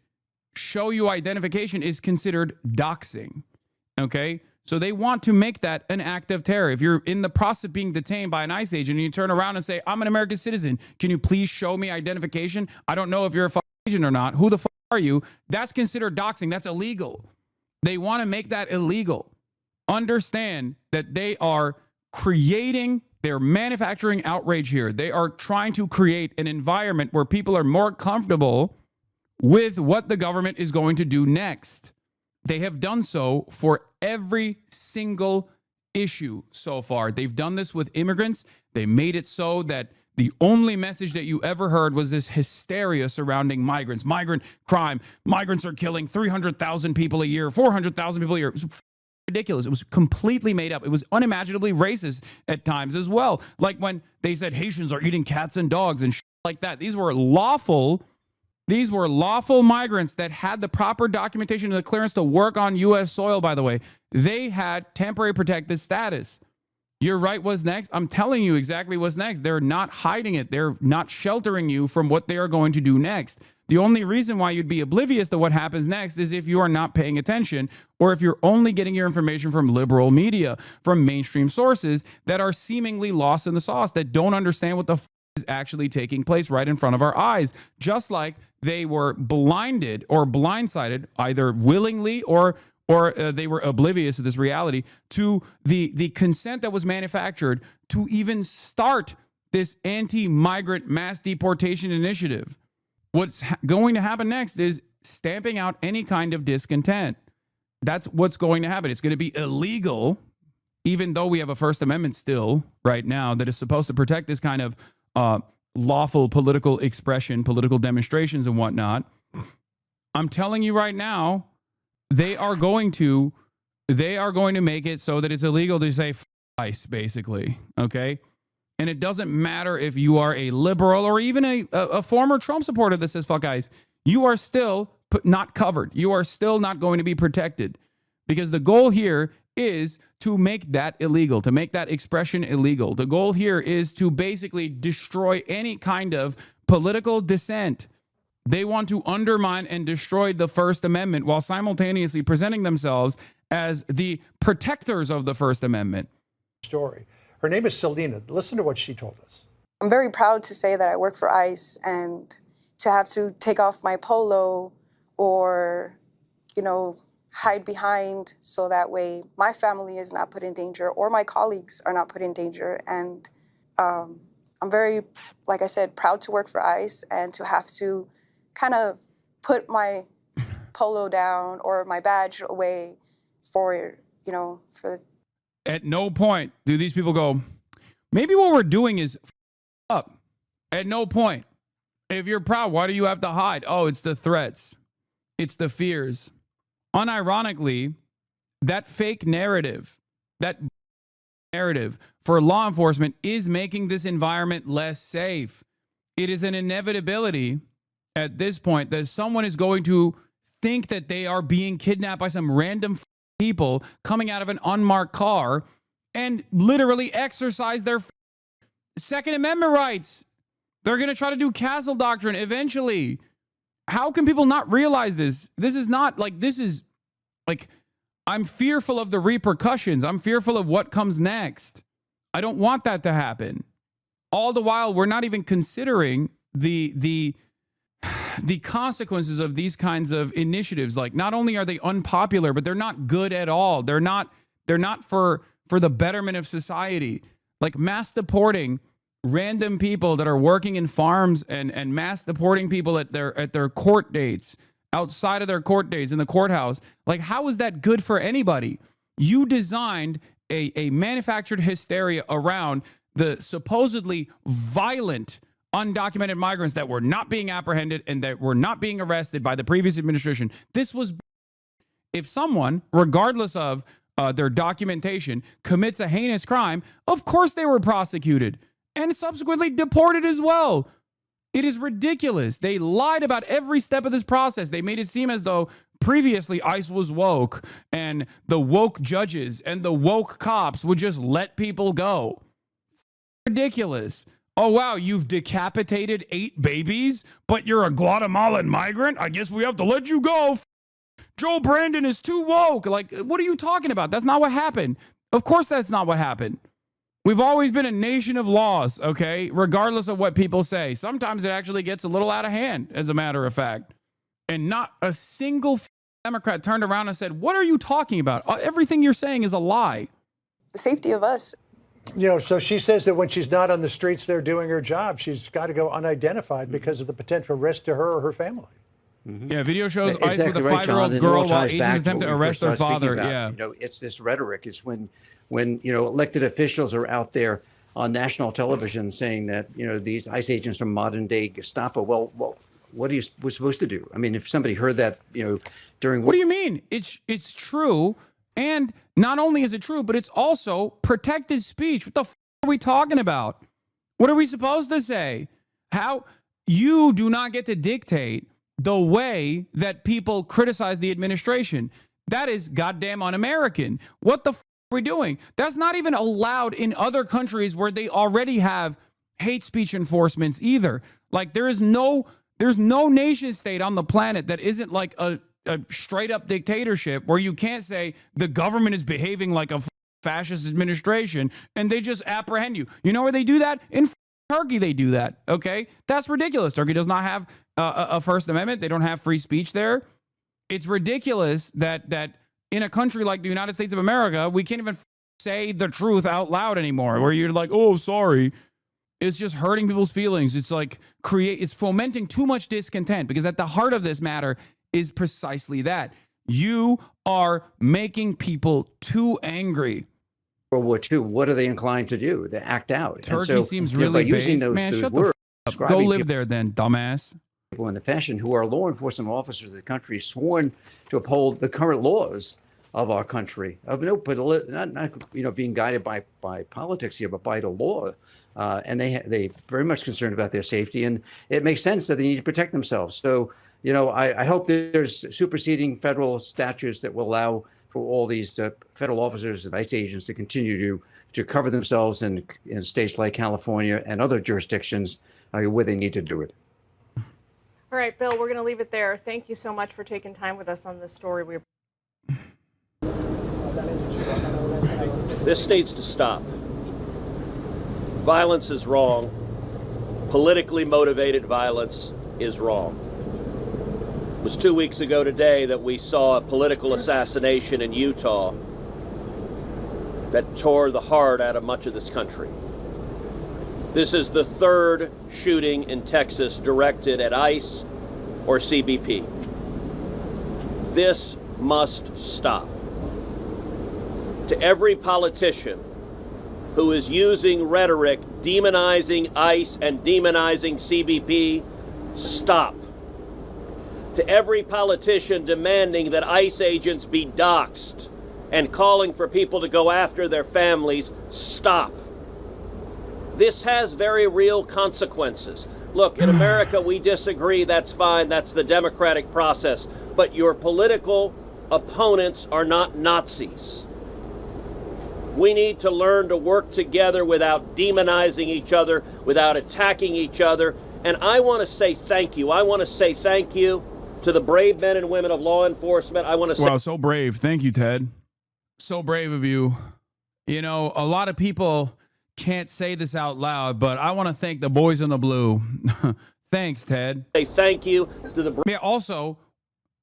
A: show you identification is considered doxing. Okay? So they want to make that an act of terror. If you're in the process of being detained by an ICE agent and you turn around and say, I'm an American citizen, can you please show me identification? I don't know if you're a agent or not. Who the fuck are you? That's considered doxing. That's illegal. They want to make that illegal. Understand that they are they're manufacturing outrage here. They are trying to create an environment where people are more comfortable with what the government is going to do next. They have done so for every single issue so far. They've done this with immigrants. They made it so that the only message that you ever heard was this hysteria surrounding migrants, migrant crime. Migrants are killing 300,000 people a year, 400,000 people a year. It was ridiculous. It was completely made up. It was unimaginably racist at times as well. Like when they said Haitians are eating cats and dogs and shit like that. These were lawful migrants that had the proper documentation and the clearance to work on U.S. soil, by the way. They had temporary protected status. You're right, what's next? I'm telling you exactly what's next. They're not hiding it. They're not sheltering you from what they are going to do next. The only reason why you'd be oblivious to what happens next is if you are not paying attention, or if you're only getting your information from liberal media, from mainstream sources that are seemingly lost in the sauce, that don't understand what the is actually taking place right in front of our eyes. Just like they were blinded or blindsided, either willingly or they were oblivious to this reality, to the consent that was manufactured to even start this anti-migrant mass deportation initiative. What's going to happen next is stamping out any kind of discontent. That's what's going to happen. It's going to be illegal, even though we have a First Amendment still right now that is supposed to protect this kind of lawful political expression, political demonstrations and whatnot. I'm telling you right now, they are going to make it so that it's illegal to say ICE, basically. Okay. And it doesn't matter if you are a liberal or even a former Trump supporter that says, fuck ICE, you are still not covered. You are still not going to be protected, because the goal here is to make that illegal, to make that expression illegal. The goal here is to basically destroy any kind of political dissent. They want to undermine and destroy the First Amendment while simultaneously presenting themselves as the protectors of the First Amendment.
H: Story. Her name is Selena. Listen to what she told us.
N: I'm very proud to say that I work for ICE, and to have to take off my polo or, hide behind so that way my family is not put in danger or my colleagues are not put in danger. And I'm very, like I said, proud to work for ICE, and to have to kind of put my polo down or my badge away for the...
A: At no point do these people go, maybe what we're doing is up. At no point. If you're proud, why do you have to hide? Oh, it's the threats. It's the fears. Unironically, that fake narrative, that narrative for law enforcement is making this environment less safe. It is an inevitability at this point that someone is going to think that they are being kidnapped by some random people coming out of an unmarked car and literally exercise their Second Amendment rights. They're going to try to do castle doctrine eventually. How can people not realize this? This is I'm fearful of the repercussions. I'm fearful of what comes next. I don't want that to happen. All the while, we're not even considering the consequences of these kinds of initiatives. Like, not only are they unpopular, but they're not good at all. They're not for the betterment of society. Like mass deporting random people that are working in farms and mass deporting people at their court dates, outside of their court dates in the courthouse. Like, how is that good for anybody? You designed a manufactured hysteria around the supposedly violent undocumented migrants that were not being apprehended and that were not being arrested by the previous administration. This was, if someone, regardless of their documentation, commits a heinous crime, of course they were prosecuted and subsequently deported as well. It is ridiculous. They lied about every step of this process. They made it seem as though previously ICE was woke and the woke judges and the woke cops would just let people go. Ridiculous. Oh, wow, you've decapitated 8 babies, but you're a Guatemalan migrant? I guess we have to let you go. Joe Brandon is too woke. Like, what are you talking about? That's not what happened. Of course that's not what happened. We've always been a nation of laws, okay? Regardless of what people say. Sometimes it actually gets a little out of hand, as a matter of fact. And not a single Democrat turned around and said, what are you talking about? Everything you're saying is a lie.
N: The safety of us.
H: So she says that when she's not on the streets there doing her job, she's got to go unidentified because of the potential risk to her or her family.
A: Mm-hmm. Yeah, video shows ICE with a
I: right,
A: 5-year-old girl while agents
I: to
A: attempt to arrest their father. Yeah.
I: It's this rhetoric. It's when elected officials are out there on national television saying that, these ICE agents are modern day Gestapo. Well, what are you supposed to do? I mean, if somebody heard that, during...
A: What do you mean? It's true. And not only is it true, but it's also protected speech. What the are we talking about? What are we supposed to say? How you do not get to dictate the way that people criticize the administration. That is goddamn un-American. What the are we doing? That's not even allowed in other countries where they already have hate speech enforcements either. Like, there's no nation state on the planet that isn't like a straight up dictatorship where you can't say the government is behaving like a fascist administration and they just apprehend you. You know where they do that? In Turkey, they do that. Okay. That's ridiculous. Turkey does not have a First Amendment. They don't have free speech there. It's ridiculous that in a country like the United States of America, we can't even say the truth out loud anymore, where you're like, oh, sorry. It's just hurting people's feelings. It's like it's fomenting too much discontent, because at the heart of this matter is precisely that. You are making people too angry.
I: World War II, what are they inclined to do? They act out.
A: Turkey seems really based. Man, shut the f up. Go live there then, dumbass.
I: People in the fashion who are law enforcement officers of the country, sworn to uphold the current laws of our country, of not being guided by politics here, but by the law. and they very much concerned about their safety, and it makes sense that they need to protect themselves. So, I hope that there's superseding federal statutes that will allow for all these federal officers and ICE agents to continue to cover themselves in states like California and other jurisdictions where they need to do it.
F: All right, Bill, we're going to leave it there. Thank you so much for taking time with us on this story.
E: This needs to stop. Violence is wrong. Politically motivated violence is wrong. It was 2 weeks ago today that we saw a political assassination in Utah that tore the heart out of much of this country. This is the third shooting in Texas directed at ICE or CBP. This must stop. To every politician who is using rhetoric demonizing ICE and demonizing CBP, stop. To every politician demanding that ICE agents be doxxed and calling for people to go after their families, stop. This has very real consequences. Look, in America, we disagree. That's fine. That's the democratic process. But your political opponents are not Nazis. We need to learn to work together without demonizing each other, without attacking each other. And I want to say thank you. I want to say thank you to the brave men and women of law enforcement. I want to say...
A: Wow, so brave. Thank you, Ted. So brave of you. A lot of people can't say this out loud, but I want to thank the boys in the blue. Thanks, Ted.
E: Say thank you to the...
A: Yeah, also,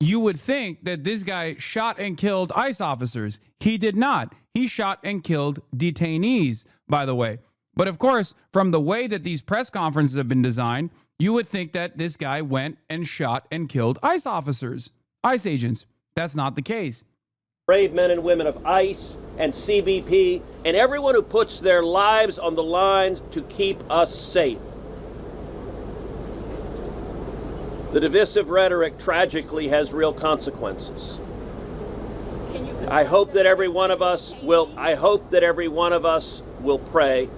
A: you would think that this guy shot and killed ICE officers. He did not. He shot and killed detainees, by the way. But of course, from the way that these press conferences have been designed, you would think that this guy went and shot and killed ICE officers, ICE agents. That's not the case.
E: Brave men and women of ICE and CBP and everyone who puts their lives on the line to keep us safe. The divisive rhetoric tragically has real consequences. I hope that every one of us will pray,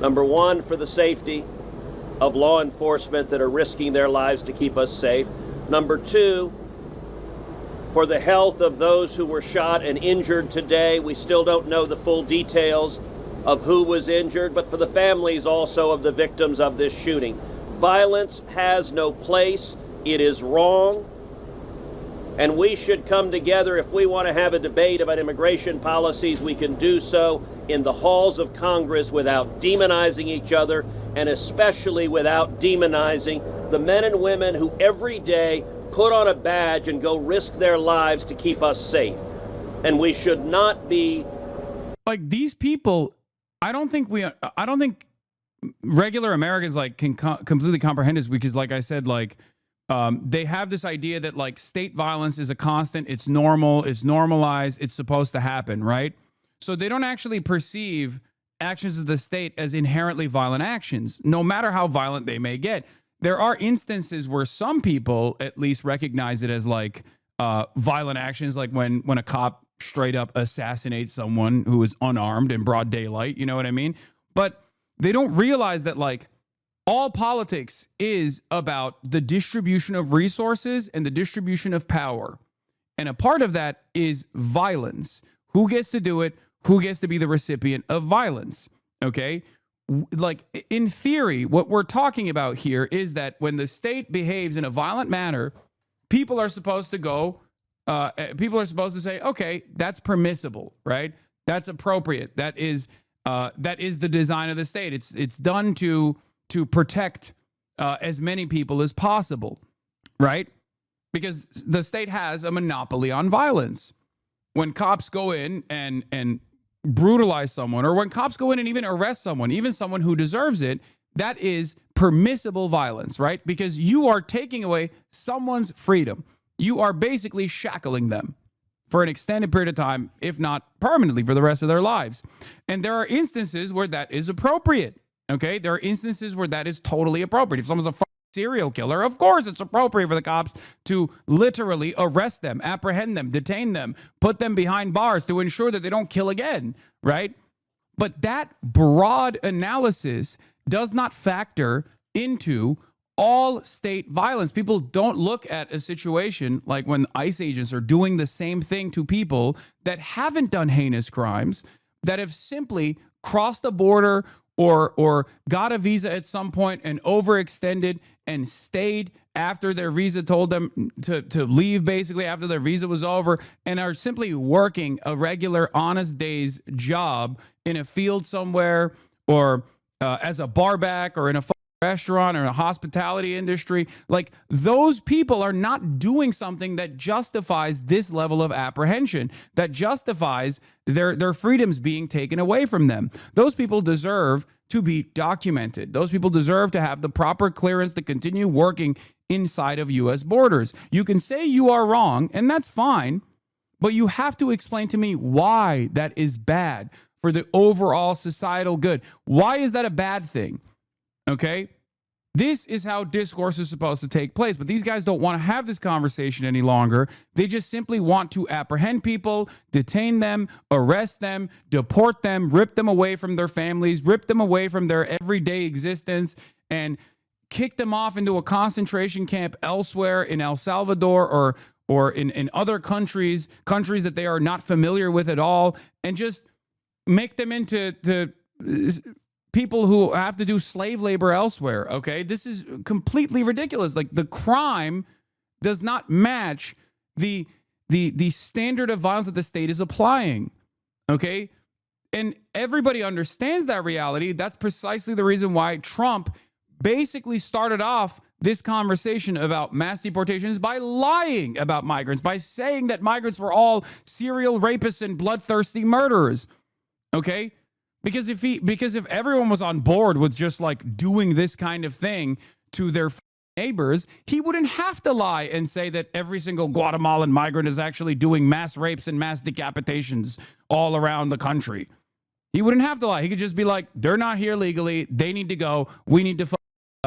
E: number one, for the safety of law enforcement that are risking their lives to keep us safe. Number two, for the health of those who were shot and injured today. We still don't know the full details of who was injured, but for the families also of the victims of this shooting. Violence has no place. It is wrong. And we should come together. If we want to have a debate about immigration policies, we can do so in the halls of Congress without demonizing each other, and especially without demonizing the men and women who every day put on a badge and go risk their lives to keep us safe. And we should not be...
A: Like, these people, I don't think regular Americans can completely comprehend this, because like I said, they have this idea that state violence is a constant, it's normal, it's normalized, it's supposed to happen, right? So they don't actually perceive actions of the state as inherently violent actions, no matter how violent they may get. There are instances where some people at least recognize it as violent actions, like when a cop straight up assassinates someone who is unarmed in broad daylight, you know what I mean? But they don't realize that all politics is about the distribution of resources and the distribution of power. And a part of that is violence. Who gets to do it? Who gets to be the recipient of violence? Okay? In theory, what we're talking about here is that when the state behaves in a violent manner, people are supposed to say, okay, that's permissible, right? That's appropriate. That is the design of the state. It's done to protect as many people as possible, right? Because the state has a monopoly on violence. When cops go in and brutalize someone, or when cops go in and even arrest someone, even someone who deserves it, that is permissible violence, right? Because you are taking away someone's freedom. You are basically shackling them for an extended period of time, if not permanently for the rest of their lives. And there are instances where that is appropriate, okay? There are instances where that is totally appropriate. If someone's a serial killer, of course it's appropriate for the cops to literally arrest them, apprehend them, detain them, put them behind bars to ensure that they don't kill again, right? But that broad analysis does not factor into all state violence. People don't look at a situation like when ICE agents are doing the same thing to people that haven't done heinous crimes, that have simply crossed the border or got a visa at some point and overextended and stayed after their visa told them to leave, basically after their visa was over, and are simply working a regular honest day's job in a field somewhere, or as a barback, or in a restaurant, or in a hospitality industry. Like, those people are not doing something that justifies this level of apprehension, that justifies their freedoms being taken away from them. Those people deserve to be documented. Those people deserve to have the proper clearance to continue working inside of U.S. borders. You can say you are wrong, and that's fine, but you have to explain to me why that is bad for the overall societal good. Why is that a bad thing? Okay? This is how discourse is supposed to take place, but these guys don't want to have this conversation any longer. They just simply want to apprehend people, detain them, arrest them, deport them, rip them away from their families, rip them away from their everyday existence, and kick them off into a concentration camp elsewhere in El Salvador or in other countries that they are not familiar with at all, and just make them into people who have to do slave labor elsewhere. Okay, this is completely ridiculous. Like, the crime does not match the standard of violence that the state is applying. Okay, and everybody understands that reality. That's precisely the reason why Trump basically started off this conversation about mass deportations by lying about migrants, by saying that migrants were all serial rapists and bloodthirsty murderers. Okay? Because if everyone was on board with just like doing this kind of thing to their neighbors, he wouldn't have to lie and say that every single Guatemalan migrant is actually doing mass rapes and mass decapitations all around the country. He wouldn't have to lie. He could just be like, they're not here legally. They need to go. We need to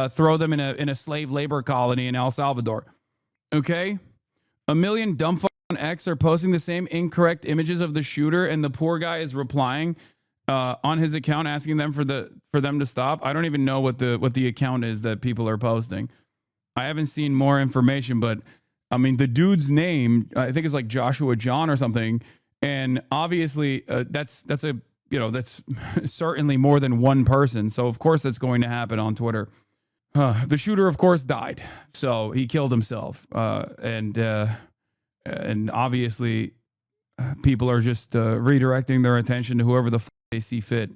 A: throw them in a slave labor colony in El Salvador. Okay? A million dumb on X are posting the same incorrect images of the shooter, and the poor guy is replying on his account asking them for them to stop. I don't even know what the account is that people are posting. I haven't seen more information, but I mean, the dude's name, I think, is like Joshua John or something, and obviously that's certainly more than one person. So of course that's going to happen on Twitter. The shooter, of course, died, so he killed himself, and obviously people are just redirecting their attention to whoever the they see fit.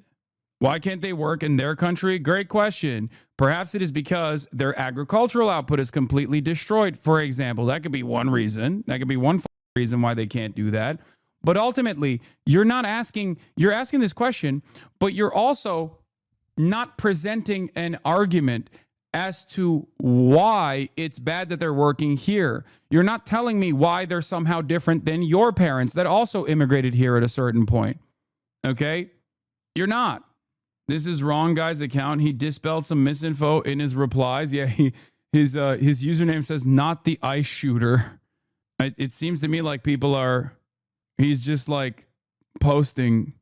A: Why can't they work in their country? Great question. Perhaps it is because their agricultural output is completely destroyed, for example. That could be one reason. That could be one reason why they can't do that. But ultimately, you're asking this question, but you're also not presenting an argument as to why it's bad that they're working here. You're not telling me why they're somehow different than your parents that also immigrated here at a certain point. Okay? You're not. This is wrong guy's account. He dispelled some misinfo in his replies. Yeah, his username says not the ICE shooter. It seems to me like he's just like posting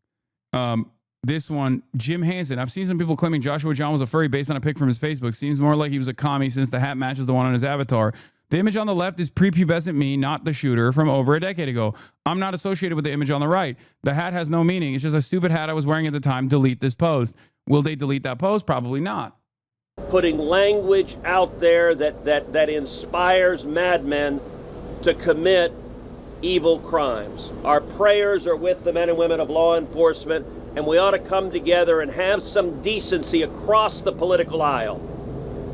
A: this one. Jim Hansen. I've seen some people claiming Joshua John was a furry based on a pic from his Facebook. Seems more like he was a commie since the hat matches the one on his avatar. The image on the left is prepubescent me, not the shooter, from over a decade ago. I'm not associated with the image on the right. The hat has no meaning. It's just a stupid hat I was wearing at the time. Delete this post. Will they delete that post? Probably not.
E: Putting language out there that inspires madmen to commit evil crimes. Our prayers are with the men and women of law enforcement, and we ought to come together and have some decency across the political aisle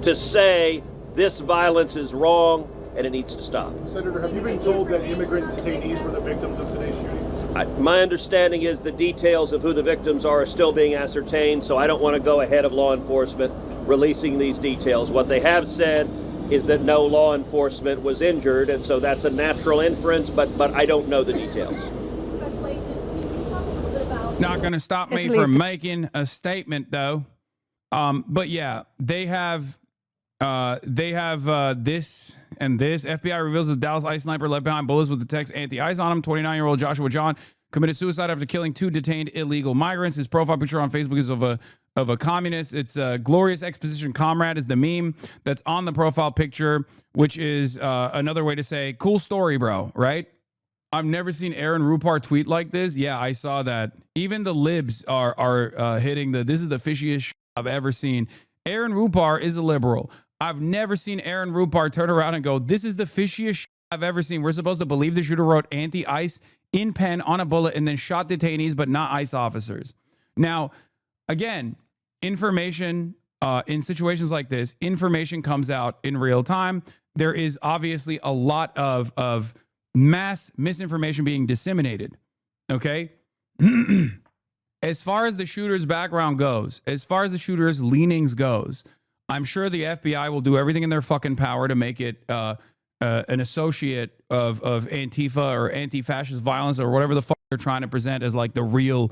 E: to say this violence is wrong and it needs to stop.
O: Senator, have you been told that immigrant detainees were the victims of today's shooting?
E: My understanding is the details of who the victims are still being ascertained, so I don't want to go ahead of law enforcement releasing these details. What they have said is that no law enforcement was injured, and so that's a natural inference, but I don't know the details.
A: Not going to stop me from making a statement, though. But yeah, they have this and this. FBI reveals the Dallas ICE sniper left behind bullets with the text anti-ICE on him. 29-year-old Joshua John committed suicide after killing 2 detained illegal migrants. His profile picture on Facebook is of a communist. It's a glorious exposition comrade is the meme that's on the profile picture, which is another way to say cool story, bro, right? I've never seen Aaron Rupar tweet like this. Yeah, I saw that. Even the libs are hitting this is the fishiest shit I've ever seen. Aaron Rupar is a liberal. I've never seen Aaron Rupar turn around and go, this is the fishiest shit I've ever seen. We're supposed to believe the shooter wrote anti-ICE in pen on a bullet and then shot detainees, but not ICE officers. Now, again, information in situations like this, information comes out in real time. There is obviously a lot of mass misinformation being disseminated. Okay. As far as the shooter's background goes, as far as the shooter's leanings goes, I'm sure the FBI will do everything in their fucking power to make it an associate of Antifa or anti-fascist violence or whatever the fuck they're trying to present as like the real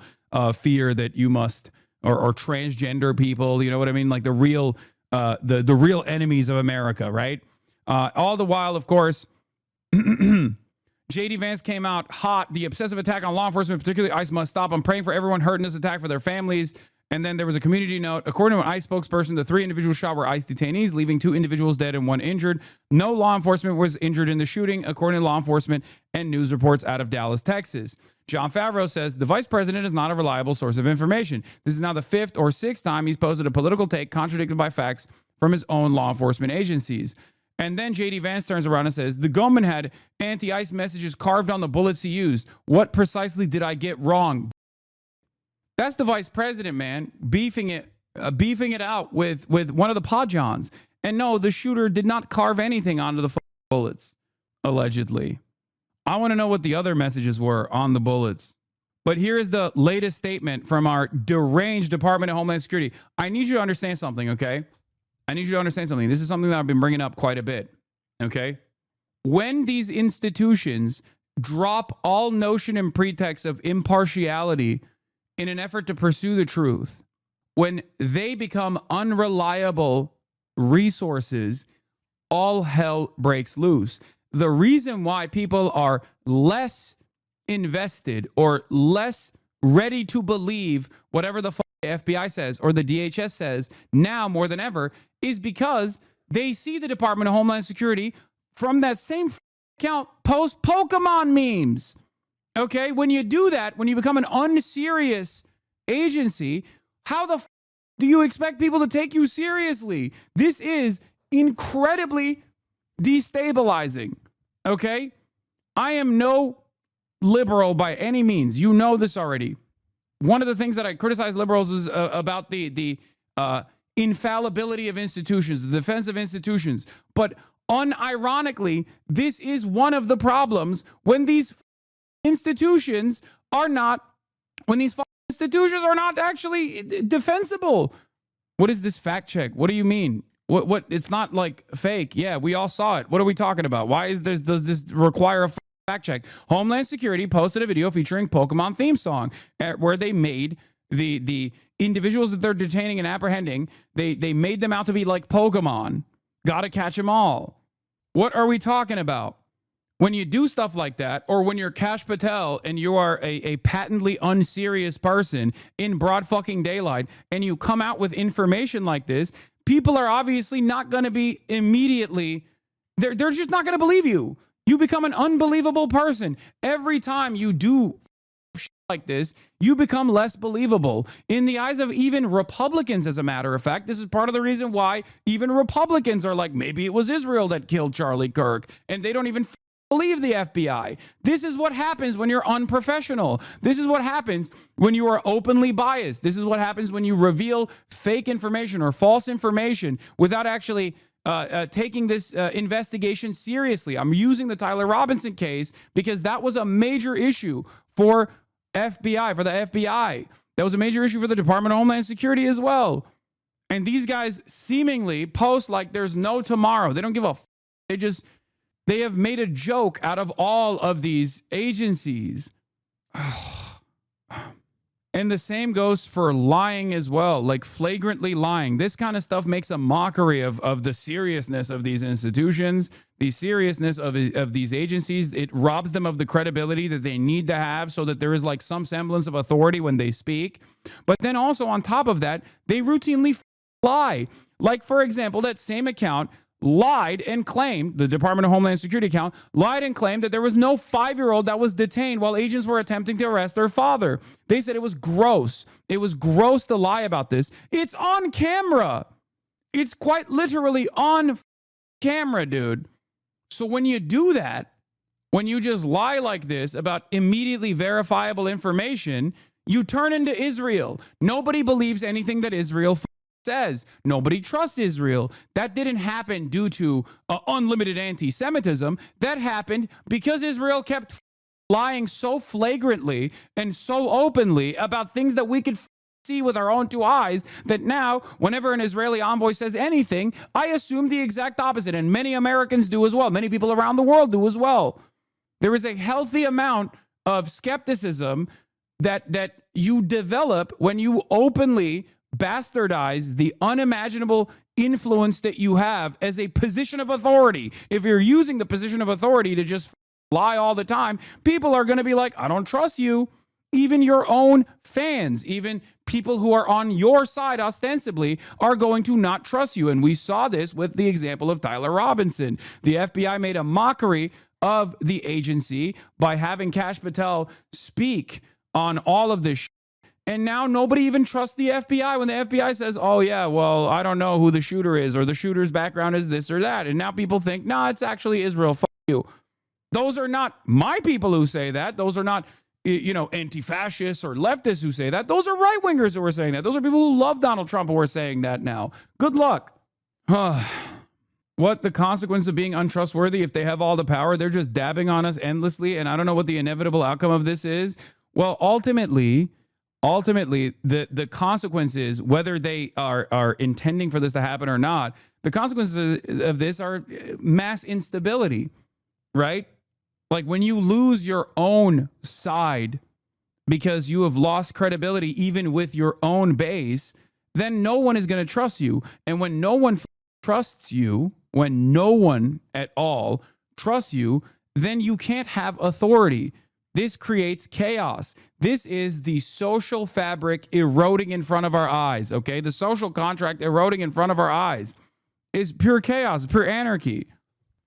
A: fear that you must, or transgender people, you know what I mean? Like the real real enemies of America, right? All the while, of course, JD Vance came out hot. The obsessive attack on law enforcement, particularly ICE, must stop. I'm praying for everyone hurt in this attack, for their families. And then there was a community note. According to an ICE spokesperson, the 3 individuals shot were ICE detainees, leaving 2 individuals dead and 1 injured. No law enforcement was injured in the shooting, according to law enforcement and news reports out of Dallas, Texas. John Favreau says the vice president is not a reliable source of information. This is now the 5th or 6th time he's posted a political take contradicted by facts from his own law enforcement agencies. And then JD Vance turns around and says, the gunman had anti-ICE messages carved on the bullets he used. What precisely did I get wrong? That's the vice president, man, beefing it out with one of the Podjons. And no, the shooter did not carve anything onto the bullets, allegedly. I want to know what the other messages were on the bullets. But here is the latest statement from our deranged Department of Homeland Security. I need you to understand something, okay? I need you to understand something. This is something that I've been bringing up quite a bit, okay? When these institutions drop all notion and pretext of impartiality in an effort to pursue the truth, when they become unreliable resources, all hell breaks loose. The reason why people are less invested or less ready to believe whatever the FBI says or the DHS says now more than ever is because they see the Department of Homeland Security from that same account post Pokemon memes. Okay, when you do that, when you become an unserious agency, how the do you expect people to take you seriously? This is incredibly destabilizing. Okay, I am no liberal by any means. You know this already. One of the things that I criticize liberals is about the infallibility of institutions, the defense of institutions. But unironically, this is one of the problems when these institutions are not, actually defensible. What is this fact check? What do you mean? What? It's not like fake. Yeah, we all saw it. What are we talking about? Why is this? Does this require a fact check? Homeland Security posted a video featuring Pokemon theme song where they made the individuals that they're detaining and apprehending, they made them out to be like Pokemon. Gotta catch them all. What are we talking about? When you do stuff like that, or when you're Kash Patel and you are a patently unserious person in broad fucking daylight and you come out with information like this, people are obviously not going to be immediately, they're just not going to believe you. You become an unbelievable person. Every time you do shit like this, you become less believable in the eyes of even Republicans, as a matter of fact. This is part of the reason why even Republicans are like, maybe it was Israel that killed Charlie Kirk, and they don't even believe the FBI. This is what happens when you're unprofessional. This is what happens when you are openly biased. This is what happens when you reveal fake information or false information without actually taking this investigation seriously. I'm using the Tyler Robinson case because that was a major issue for the FBI. That was a major issue for the Department of Homeland Security as well. And these guys seemingly post like there's no tomorrow. They don't give a they have made a joke out of all of these agencies. And the same goes for lying as well, like flagrantly lying. This kind of stuff makes a mockery of the seriousness of these institutions, the seriousness of these agencies. It robs them of the credibility that they need to have so that there is like some semblance of authority when they speak. But then also on top of that, they routinely lie. Like, for example, that same account lied and claimed, the Department of Homeland Security account, lied and claimed that there was no 5-year-old that was detained while agents were attempting to arrest their father. They said it was gross. It was gross to lie about this. It's on camera. It's quite literally on camera, dude. So when you do that, when you just lie like this about immediately verifiable information, you turn into Israel. Nobody believes anything that Israel says. Nobody trusts Israel. That didn't happen due to unlimited anti-Semitism. That happened because Israel kept lying so flagrantly and so openly about things that we could see with our own 2 eyes that now, whenever an Israeli envoy says anything, I assume the exact opposite. And many Americans do as well. Many people around the world do as well. There is a healthy amount of skepticism that you develop when you openly bastardize the unimaginable influence that you have as a position of authority. If you're using the position of authority to just lie all the time, people are going to be like, I don't trust you. Even your own fans, even people who are on your side ostensibly, are going to not trust you. And we saw this with the example of Tyler Robinson. The FBI made a mockery of the agency by having Kash Patel speak on all of this. And now nobody even trusts the FBI when the FBI says, oh, yeah, well, I don't know who the shooter is, or the shooter's background is this or that. And now people think, nah, it's actually Israel. Fuck you. Those are not my people who say that. Those are not, anti-fascists or leftists who say that. Those are right-wingers who are saying that. Those are people who love Donald Trump who are saying that now. Good luck. What the consequence of being untrustworthy if they have all the power? They're just dabbing on us endlessly. And I don't know what the inevitable outcome of this is. Well, ultimately, the consequence is, whether they are intending for this to happen or not, the consequences of this are mass instability, right? Like when you lose your own side because you have lost credibility even with your own base, then no one is going to trust you. And when no one trusts you, when no one at all trusts you, then you can't have authority. This creates chaos. This is the social fabric eroding in front of our eyes, okay? The social contract eroding in front of our eyes is pure chaos, pure anarchy.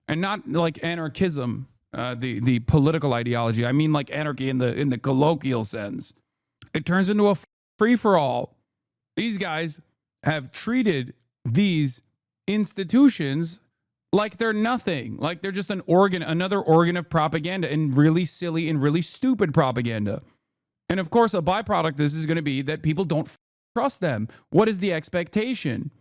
A: And not like anarchism, the political ideology. I mean like anarchy in the colloquial sense. It turns into a free-for-all. These guys have treated these institutions like they're nothing, like they're just another organ of propaganda, and really silly and really stupid propaganda. And of course, a byproduct of this is going to be that people don't trust them. What is the expectation?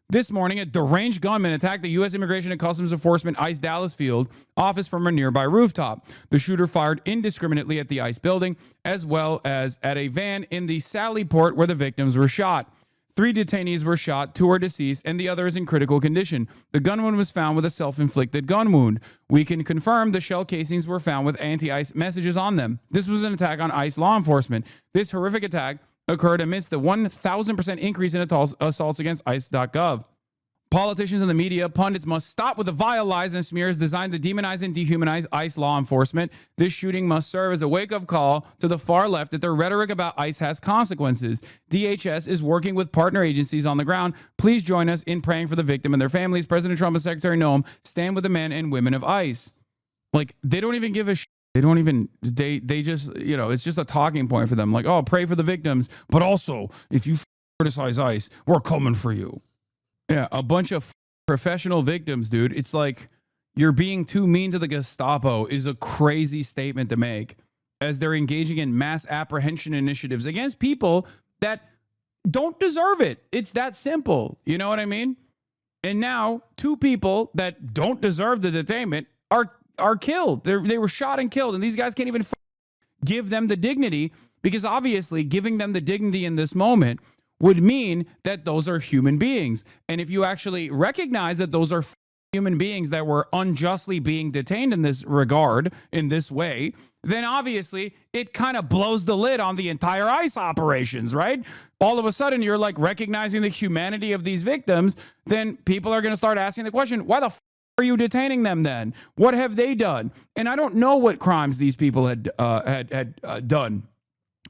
A: This morning, a deranged gunman attacked the U.S. Immigration and Customs Enforcement ICE Dallas field office from a nearby rooftop. The shooter fired indiscriminately at the ICE building, as well as at a van in the Sally Port where the victims were shot. 3 detainees were shot, 2 are deceased, and the other is in critical condition. The gunman was found with a self-inflicted gun wound. We can confirm the shell casings were found with anti-ICE messages on them. This was an attack on ICE law enforcement. This horrific attack occurred amidst the 1,000% increase in assaults against ICE.gov. Politicians and the media, pundits must stop with the vile lies and smears designed to demonize and dehumanize ICE law enforcement. This shooting must serve as a wake-up call to the far left that their rhetoric about ICE has consequences. DHS is working with partner agencies on the ground. Please join us in praying for the victim and their families. President Trump and Secretary Noem stand with the men and women of ICE. Like, they don't even give a shit. They don't even, they just, it's just a talking point for them. Like, oh, pray for the victims, but also, if you criticize ICE, we're coming for you. Yeah, a bunch of professional victims, dude. It's like you're being too mean to the Gestapo is a crazy statement to make, as they're engaging in mass apprehension initiatives against people that don't deserve it. It's that simple. You know what I mean? And now 2 people that don't deserve the detainment are killed. They were shot and killed, and these guys can't even give them the dignity, because obviously giving them the dignity in this moment would mean that those are human beings. And if you actually recognize that those are human beings that were unjustly being detained in this regard, in this way, then obviously it kind of blows the lid on the entire ICE operations, right? All of a sudden, you're like recognizing the humanity of these victims. Then people are going to start asking the question, why the are you detaining them then? What have they done? And I don't know what crimes these people had done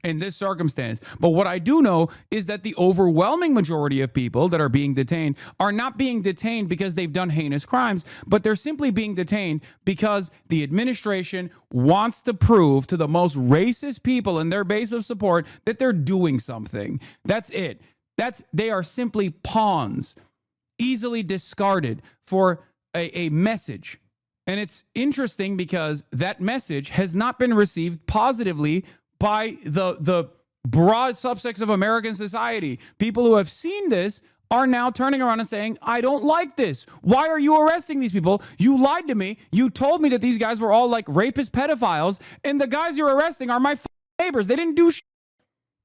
A: in this circumstance. But what I do know is that the overwhelming majority of people that are being detained are not being detained because they've done heinous crimes, but they're simply being detained because the administration wants to prove to the most racist people in their base of support that they're doing something. That's it. They are simply pawns, easily discarded for a message. And it's interesting because that message has not been received positively by the broad subsects of American society. People who have seen this are now turning around and saying, I don't like this. Why are you arresting these people? You lied to me. You told me that these guys were all like rapist pedophiles, and the guys you're arresting are my neighbors. They didn't do shit.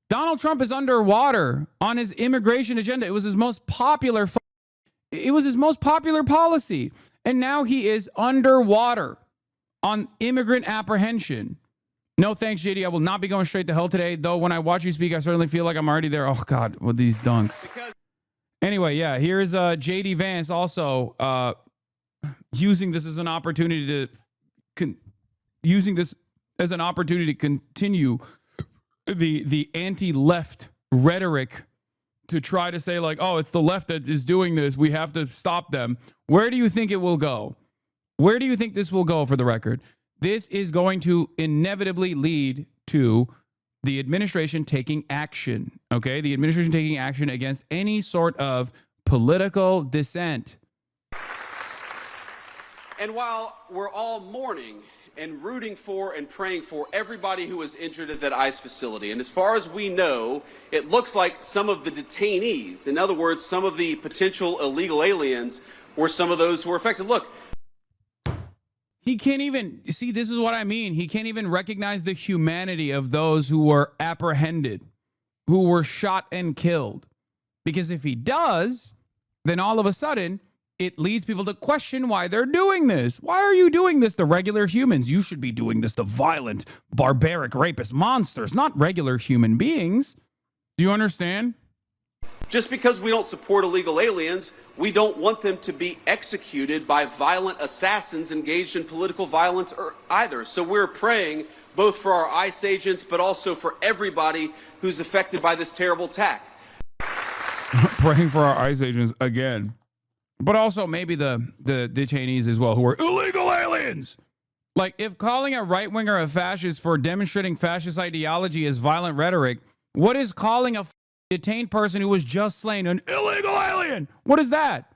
A: Donald Trump is underwater on his immigration agenda. It was his most popular policy. And now he is underwater on immigrant apprehension. No thanks, JD. I will not be going straight to hell today, though when I watch you speak, I certainly feel like I'm already there. Oh, God, with these dunks. Anyway, yeah, here's JD Vance also using this as an opportunity to continue the anti-left rhetoric to try to say like, oh, it's the left that is doing this. We have to stop them. Where do you think it will go? Where do you think this will go, for the record? This is going to inevitably lead to the administration taking action, okay? The administration taking action against any sort of political dissent.
P: And while we're all mourning and rooting for and praying for everybody who was injured at that ICE facility, and as far as we know, it looks like some of the detainees, in other words, some of the potential illegal aliens, were some of those who were affected. Look,
A: he can't even see. This is what I mean. He can't even recognize the humanity of those who were apprehended, who were shot and killed. Because if he does, then all of a sudden it leads people to question why they're doing this. Why are you doing this to regular humans? You should be doing this to violent, barbaric, rapist monsters, not regular human beings. Do you understand?
P: just because we don't support illegal aliens, we don't want them to be executed by violent assassins engaged in political violence either. So we're praying both for our ICE agents, but also for everybody who's affected by this terrible attack.
A: Praying for our ICE agents again, but also maybe the detainees as well, who are illegal aliens. Like, if calling a right winger a fascist for demonstrating fascist ideology is violent rhetoric, what is calling a detained person who was just slain an illegal alien? What is that?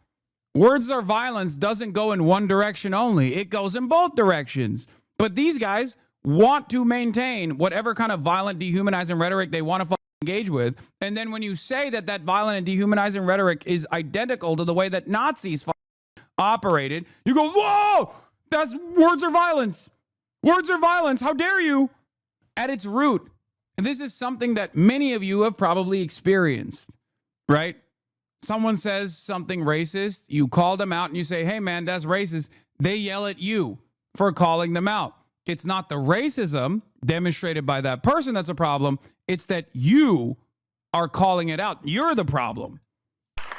A: Words or violence doesn't go in one direction only. It goes in both directions. But these guys want to maintain whatever kind of violent, dehumanizing rhetoric they want to engage with. And then when you say that that violent and dehumanizing rhetoric is identical to the way that Nazis operated, you go, whoa, that's words are violence. Words are violence. How dare you? At its root, and this is something that many of you have probably experienced, right? Someone says something racist, you call them out and you say, hey man, that's racist. They yell at you for calling them out. It's not the racism demonstrated by that person that's a problem. It's that you are calling it out. You're the problem.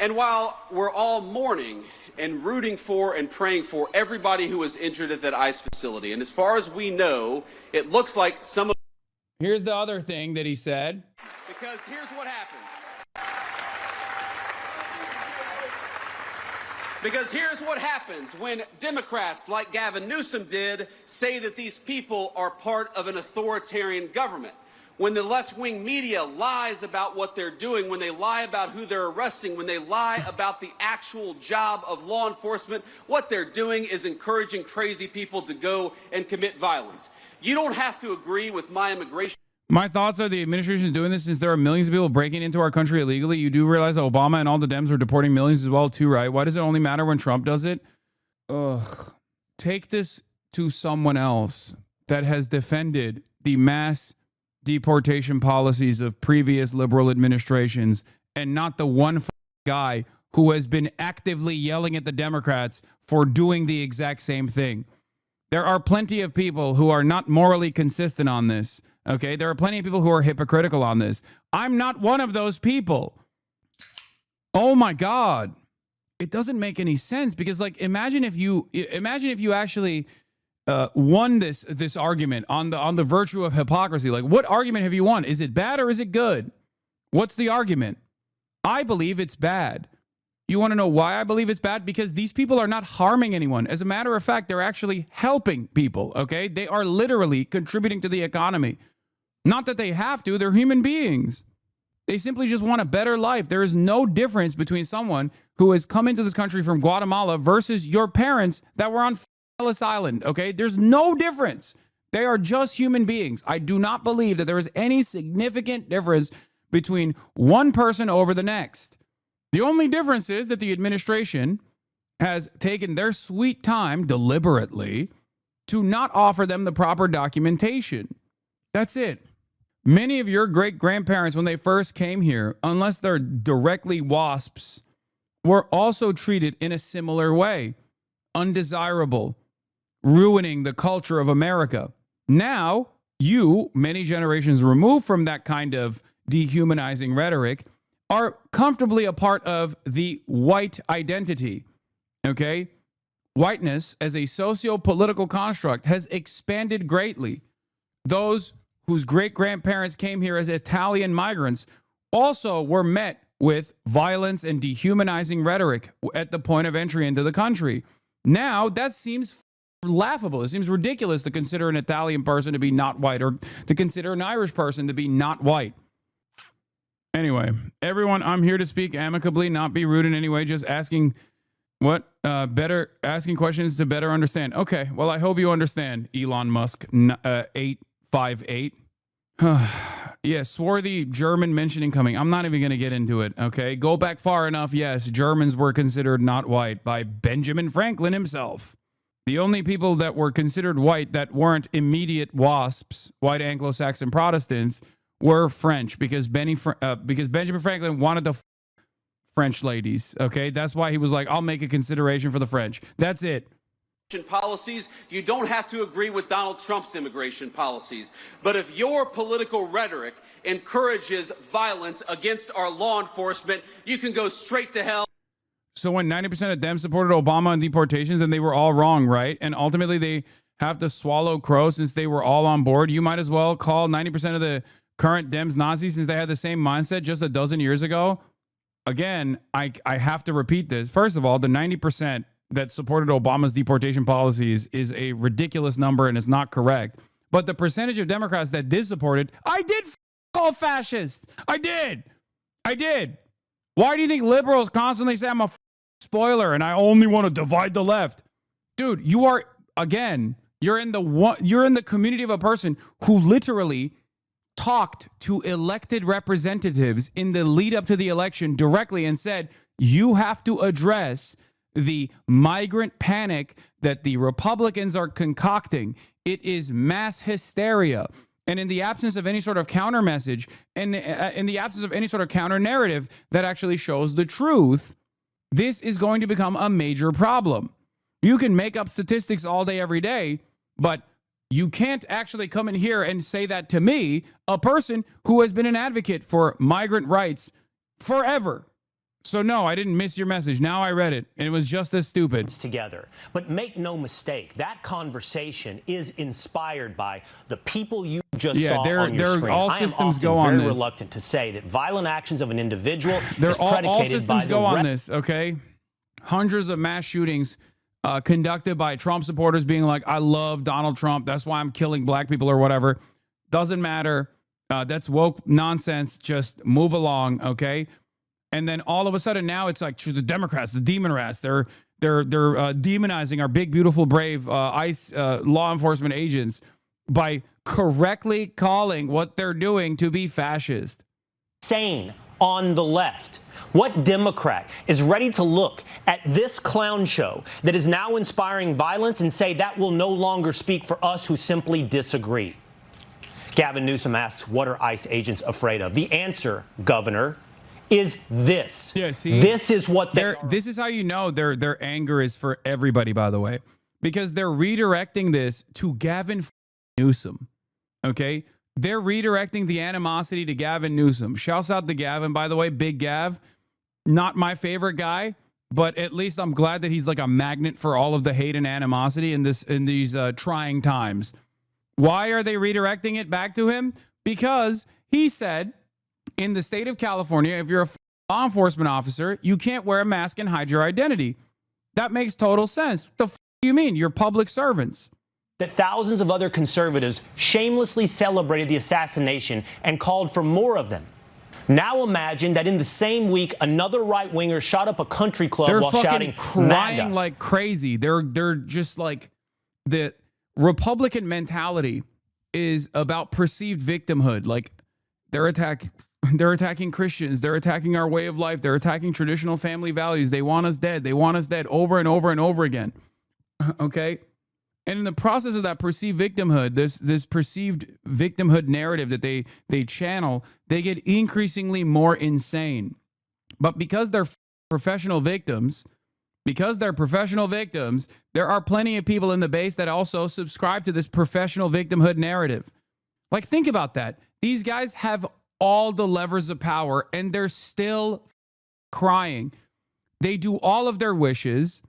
P: And while we're all mourning and rooting for and praying for everybody who was injured at that ICE facility, and as far as we know, it looks like some of...
A: Here's the other thing that he said.
P: Because here's what happens. Because here's what happens when Democrats like Gavin Newsom did say that these people are part of an authoritarian government. When the left-wing media lies about what they're doing, when they lie about who they're arresting, when they lie about the actual job of law enforcement, what they're doing is encouraging crazy people to go and commit violence. You don't have to agree with my immigration.
A: My thoughts are the administration is doing this since there are millions of people breaking into our country illegally. You do realize that Obama and all the Dems are deporting millions as well too, right? Why does it only matter when Trump does it? Ugh. Take this to someone else that has defended the mass deportation policies of previous liberal administrations and not the one guy who has been actively yelling at the Democrats for doing the exact same thing. There are plenty of people who are not morally consistent on this. Okay, there are plenty of people who are hypocritical on this. I'm not one of those people. Oh my God. It doesn't make any sense because, like, imagine if you actually won this argument on the virtue of hypocrisy. Like, what argument have you won? Is it bad or is it good? What's the argument? I believe it's bad. You want to know why I believe it's bad? Because these people are not harming anyone. As a matter of fact, they're actually helping people, okay? They are literally contributing to the economy. Not that they have to, they're human beings. They simply just want a better life. There is no difference between someone who has come into this country from Guatemala versus your parents that were on Ellis Island, okay? There's no difference. They are just human beings. I do not believe that there is any significant difference between one person over the next. The only difference is that the administration has taken their sweet time deliberately to not offer them the proper documentation. That's it. Many of your great-grandparents, when they first came here, unless they're directly WASPs, were also treated in a similar way. Undesirable, ruining the culture of America. Now, you, many generations removed from that kind of dehumanizing rhetoric, are comfortably a part of the white identity, okay? Whiteness as a socio-political construct has expanded greatly. Those whose great-grandparents came here as Italian migrants also were met with violence and dehumanizing rhetoric at the point of entry into the country. Now, that seems laughable. It seems ridiculous to consider an Italian person to be not white or to consider an Irish person to be not white. Anyway, everyone, I'm here to speak amicably, not be rude in any way, just asking asking questions to better understand. Okay, well, I hope you understand, Elon Musk 858. Yeah, swarthy German mentioning coming. I'm not even going to get into it, okay? Go back far enough, yes, Germans were considered not white by Benjamin Franklin himself. The only people that were considered white that weren't immediate WASPs, white Anglo-Saxon Protestants, were French because Benjamin Franklin wanted the French ladies, okay? That's why he was like, I'll make a consideration for the French. That's it.
P: Policies, you don't have to agree with Donald Trump's immigration policies. But if your political rhetoric encourages violence against our law enforcement, you can go straight to hell.
A: So when 90% of them supported Obama on deportations, then they were all wrong, right? And ultimately they have to swallow crow since they were all on board. You might as well call 90% of the current Dems Nazis since they had the same mindset just a dozen years ago. Again, I have to repeat this. First of all, the 90% that supported Obama's deportation policies is a ridiculous number and it's not correct. But the percentage of Democrats that did support it, I did call fascist. I did. Why do you think liberals constantly say I'm a spoiler and I only want to divide the left? Dude, you are, again, you're in the community of a person who literally talked to elected representatives in the lead up to the election directly and said, you have to address the migrant panic that the Republicans are concocting. It is mass hysteria. And in the absence of any sort of counter message and in the absence of any sort of counter narrative that actually shows the truth, this is going to become a major problem. You can make up statistics all day, every day, but you can't actually come in here and say that to me, a person who has been an advocate for migrant rights forever. So no, I didn't miss your message. Now I read it, and it was just as stupid.
Q: Together. But make no mistake, that conversation is inspired by the people you just saw on your screen.
A: All systems go on this.
Q: I am often very reluctant to say that violent actions of an individual is predicated
A: all systems
Q: by the
A: go on this, okay? Hundreds of mass shootings conducted by Trump supporters being like, I love Donald Trump, that's why I'm killing black people or whatever. Doesn't matter. That's woke nonsense. Just move along, okay? And then all of a sudden now it's like the Democrats, the demon rats, they're demonizing our big, beautiful, brave ICE law enforcement agents by correctly calling what they're doing to be fascist.
Q: Sane on the left. What Democrat is ready to look at this clown show that is now inspiring violence and say that will no longer speak for us who simply disagree? Gavin Newsom asks, what are ICE agents afraid of? The answer, Governor, is this.
A: Yeah, see,
Q: this is what
A: this is how you know their anger is for everybody, by the way, because they're redirecting this to Gavin Newsom. Okay, they're redirecting the animosity to Gavin Newsom. Shouts out to Gavin, by the way, Big Gav. Not my favorite guy, but at least I'm glad that he's like a magnet for all of the hate and animosity in these trying times. Why are they redirecting it back to him? Because he said in the state of California, if you're a law enforcement officer, you can't wear a mask and hide your identity. That makes total sense. The do you mean? You're public servants.
Q: That thousands of other conservatives shamelessly celebrated the assassination and called for more of them. Now imagine that in the same week, another right-winger shot up a country club
A: They're
Q: while
A: fucking
Q: shouting
A: crying
Q: MAGA.
A: like crazy. They're just like, the Republican mentality is about perceived victimhood. Like they're attacking Christians. They're attacking our way of life. They're attacking traditional family values. They want us dead. They want us dead over and over and over again. Okay? And in the process of that perceived victimhood, this perceived victimhood narrative that they channel, they get increasingly more insane. But because they're professional victims, there are plenty of people in the base that also subscribe to this professional victimhood narrative. Like, think about that. These guys have all the levers of power, and they're still crying. They do all of their wishes.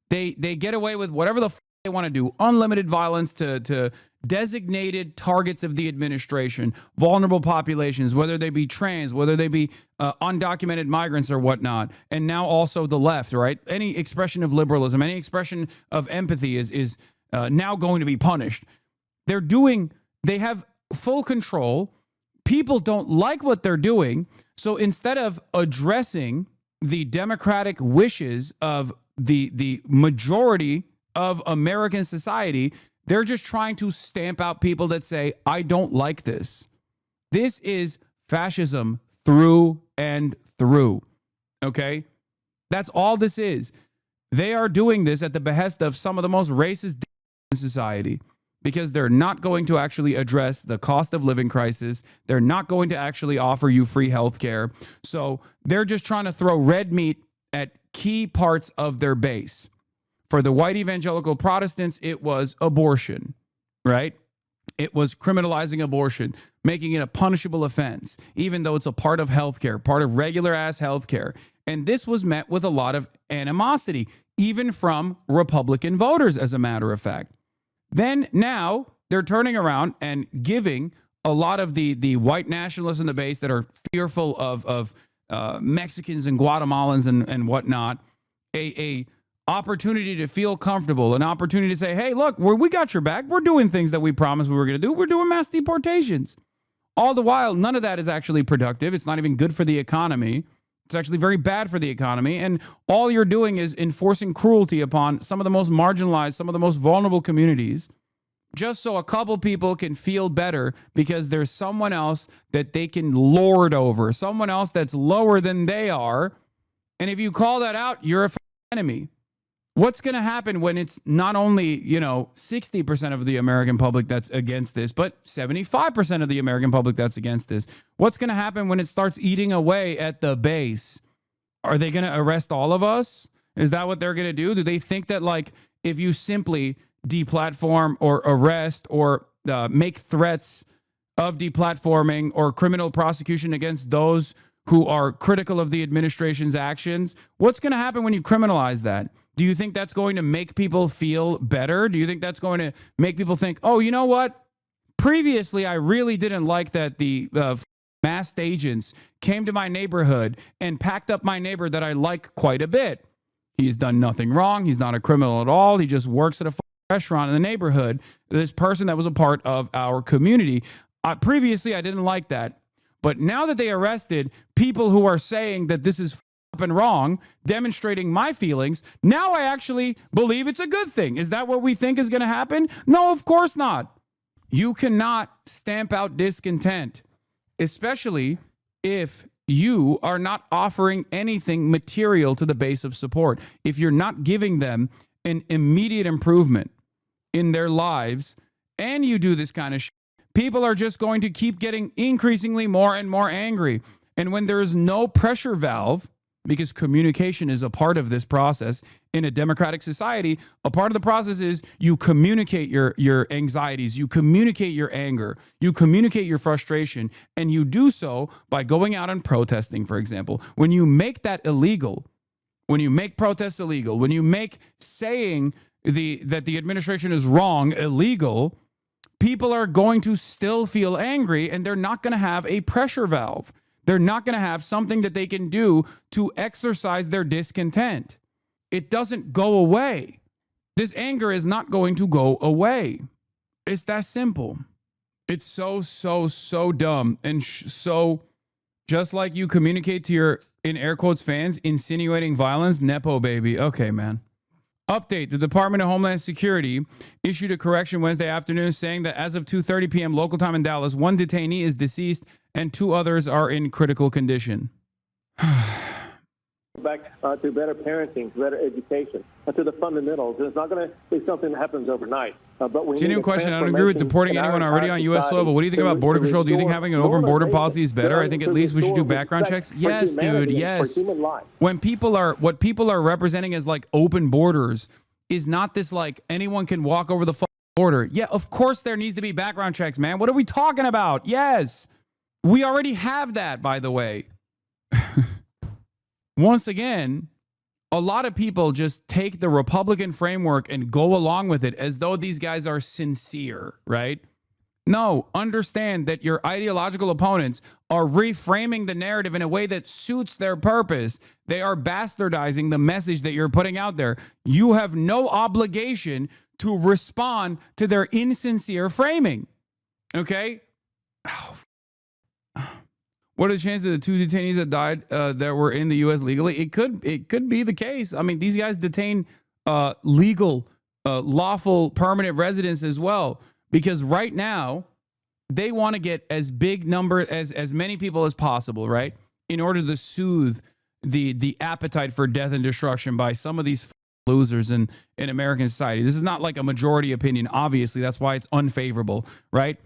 A: They get away with whatever the they want to do. Unlimited violence to designated targets of the administration, vulnerable populations, whether they be trans, whether they be undocumented migrants or whatnot. And now also the left, right? Any expression of liberalism, any expression of empathy is now going to be punished. They have full control. People don't like what they're doing. So instead of addressing the democratic wishes of the majority of American society, they're just trying to stamp out people that say, I don't like this. This is fascism through and through. Okay? That's all this is. They are doing this at the behest of some of the most racist in society because they're not going to actually address the cost of living crisis. They're not going to actually offer you free health care. So they're just trying to throw red meat at key parts of their base. For the white evangelical Protestants, it was abortion, right? It was criminalizing abortion, making it a punishable offense, even though it's a part of healthcare, part of regular ass healthcare. And this was met with a lot of animosity, even from Republican voters, as a matter of fact. Then now they're turning around and giving a lot of the white nationalists in the base that are fearful of Mexicans and Guatemalans and whatnot, a opportunity to feel comfortable, an opportunity to say, hey, look, we got your back. We're doing things that we promised we were going to do. We're doing mass deportations. All the while, none of that is actually productive. It's not even good for the economy. It's actually very bad for the economy. And all you're doing is enforcing cruelty upon some of the most marginalized, some of the most vulnerable communities, just so a couple people can feel better because there's someone else that they can lord over, someone else that's lower than they are. And if you call that out, you're a enemy. What's going to happen when it's not only, 60% of the American public that's against this, but 75% of the American public that's against this? What's going to happen when it starts eating away at the base? Are they going to arrest all of us? Is that what they're going to do? Do they think that, like, if you simply deplatform or arrest or make threats of deplatforming or criminal prosecution against those who are critical of the administration's actions, what's going to happen when you criminalize that? Do you think that's going to make people feel better? Do you think that's going to make people think, oh, you know what? Previously, I really didn't like that the masked agents came to my neighborhood and packed up my neighbor that I like quite a bit. He's done nothing wrong. He's not a criminal at all. He just works at a restaurant in the neighborhood. This person that was a part of our community. Previously, I didn't like that. But now that they arrested people who are saying that this is up and wrong, demonstrating my feelings, now I actually believe it's a good thing. Is that what we think is going to happen? No, of course not. You cannot stamp out discontent, especially if you are not offering anything material to the base of support. If you're not giving them an immediate improvement in their lives and you do this kind of shit, people are just going to keep getting increasingly more and more angry. And when there is no pressure valve, because communication is a part of this process in a democratic society, a part of the process is you communicate your anxieties, you communicate your anger, you communicate your frustration, and you do so by going out and protesting, for example. When you make that illegal, when you make protests illegal, when you make saying that the administration is wrong illegal, people are going to still feel angry, and they're not going to have a pressure valve. They're not going to have something that they can do to exercise their discontent. It doesn't go away. This anger is not going to go away. It's that simple. It's so dumb. And so just like you communicate to your, in air quotes, fans, insinuating violence, Nepo baby. Okay, man. Update, the Department of Homeland Security issued a correction Wednesday afternoon saying that as of 2:30 p.m. local time in Dallas, one detainee is deceased and 2 others are in critical condition.
R: Back to better parenting, to better education, to the fundamentals. It's not going to be something that happens overnight. But we
A: Genuine question. I don't agree with deporting anyone already on U.S. soil, but what do you think about border control? Do you think having an open border policy is better? I think at least we should do background checks. Yes, dude. Yes. When what people are representing as like open borders is not this like anyone can walk over the border. Yeah, of course there needs to be background checks, man. What are we talking about? Yes. We already have that, by the way. Once again, a lot of people just take the Republican framework and go along with it as though these guys are sincere, right? No, understand that your ideological opponents are reframing the narrative in a way that suits their purpose. They are bastardizing the message that you're putting out there. You have no obligation to respond to their insincere framing. Okay? What are the chances of the 2 detainees that died that were in the U.S. legally? It could be the case. I mean, these guys detain legal, lawful, permanent residents as well, because right now they want to get as big number as many people as possible, right? In order to soothe the appetite for death and destruction by some of these losers in American society. This is not like a majority opinion. Obviously, that's why it's unfavorable, right?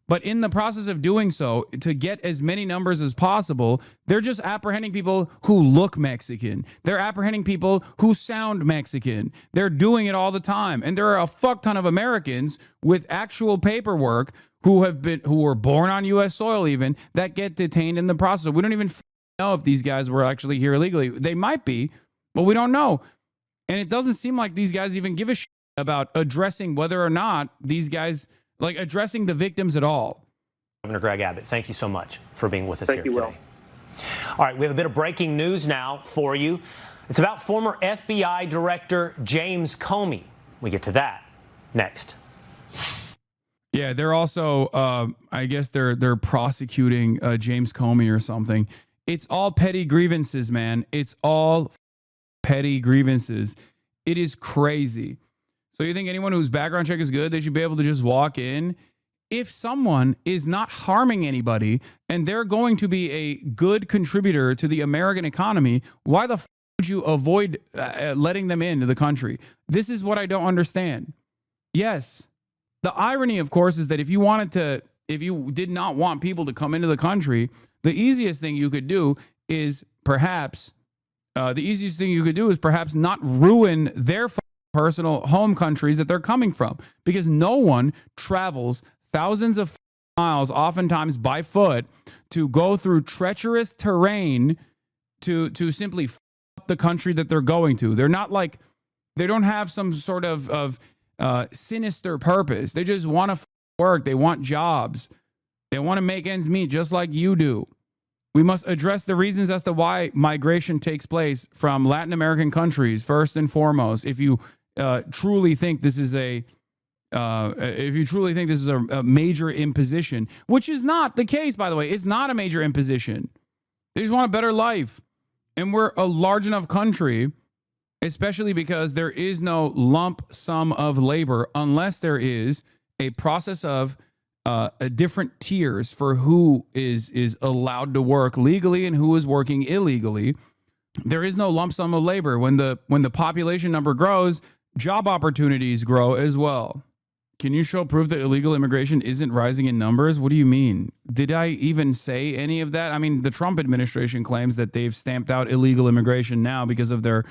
A: But in the process of doing so, to get as many numbers as possible, they're just apprehending people who look Mexican. They're apprehending people who sound Mexican. They're doing it all the time. And there are a fuck ton of Americans with actual paperwork who were born on U.S. soil even, that get detained in the process. We don't even know if these guys were actually here illegally. They might be, but we don't know. And it doesn't seem like these guys even give a shit about addressing whether or not these guys... like addressing the victims at all.
Q: Governor Greg Abbott, thank you so much for being with us here today.
R: Will.
Q: All right, we have a bit of breaking news now for you. It's about former FBI Director James Comey. We get to that next.
A: Yeah, they're also, I guess they're prosecuting James Comey or something. It's all petty grievances, man. It's all petty grievances. It is crazy. So you think anyone whose background check is good, they should be able to just walk in? If someone is not harming anybody and they're going to be a good contributor to the American economy, why the would you avoid letting them into the country? This is what I don't understand. Yes. The irony, of course, is that if you did not want people to come into the country, the easiest thing you could do is perhaps not ruin their personal home countries that they're coming from, because no one travels thousands of miles, oftentimes by foot, to go through treacherous terrain to simply up the country that they're going to. They're not like, they don't have some sort of sinister purpose. They just want to work. They want jobs. They want to make ends meet just like you do. We must address the reasons as to why migration takes place from Latin American countries first and foremost. If you truly think this is a major imposition, which is not the case, by the way. It's not a major imposition. They just want a better life. And we're a large enough country, especially because there is no lump sum of labor unless there is a process of different tiers for who is allowed to work legally and who is working illegally. There is no lump sum of labor. When the population number grows, job opportunities grow as well. Can you show proof that illegal immigration isn't rising in numbers? What do you mean? Did I even say any of that? I mean, the Trump administration claims that they've stamped out illegal immigration now because of their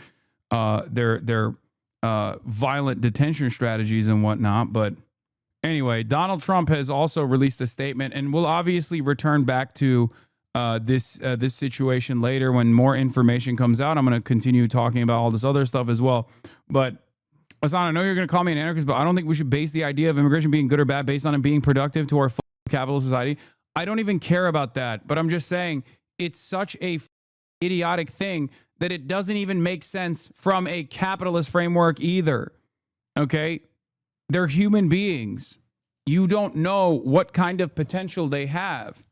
A: violent detention strategies and whatnot. But anyway, Donald Trump has also released a statement, and we'll obviously return back to this situation later when more information comes out. I'm going to continue talking about all this other stuff as well. But Hasan, I know you're going to call me an anarchist, but I don't think we should base the idea of immigration being good or bad based on it being productive to our capitalist society. I don't even care about that, but I'm just saying it's such a idiotic thing that it doesn't even make sense from a capitalist framework either. Okay? They're human beings. You don't know what kind of potential they have.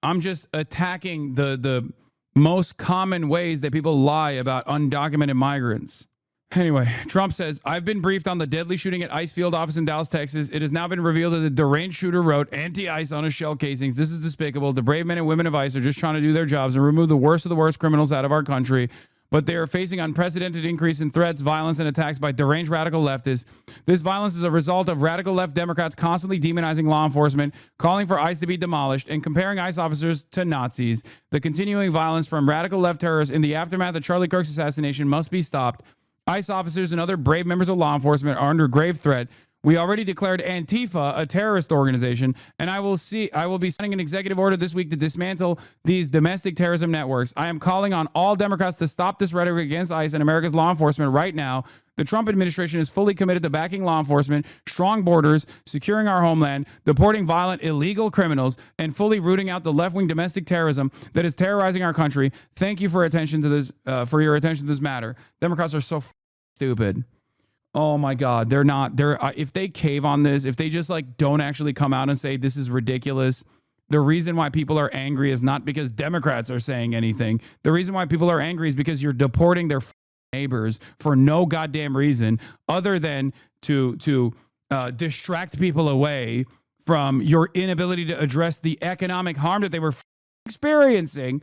A: I'm just attacking the most common ways that people lie about undocumented migrants. Anyway, Trump says, I've been briefed on the deadly shooting at ICE field office in Dallas, Texas. It has now been revealed that the deranged shooter wrote anti-ICE on his shell casings. This is despicable. The brave men and women of ICE are just trying to do their jobs and remove the worst of the worst criminals out of our country. But they are facing unprecedented increase in threats, violence, and attacks by deranged radical leftists. This violence is a result of radical left Democrats constantly demonizing law enforcement, calling for ICE to be demolished, and comparing ICE officers to Nazis. The continuing violence from radical left terrorists in the aftermath of Charlie Kirk's assassination must be stopped. ICE officers and other brave members of law enforcement are under grave threat. We already declared Antifa a terrorist organization, and I will be signing an executive order this week to dismantle these domestic terrorism networks. I am calling on all Democrats to stop this rhetoric against ICE and America's law enforcement right now. The Trump administration is fully committed to backing law enforcement, strong borders, securing our homeland, deporting violent, illegal criminals, and fully rooting out the left-wing domestic terrorism that is terrorizing our country. Thank you for your attention to this matter. Democrats are so stupid. Oh my God. If they cave on this, if they just don't actually come out and say this is ridiculous, the reason why people are angry is not because Democrats are saying anything. The reason why people are angry is because you're deporting their neighbors for no goddamn reason other than to distract people away from your inability to address the economic harm that they were experiencing.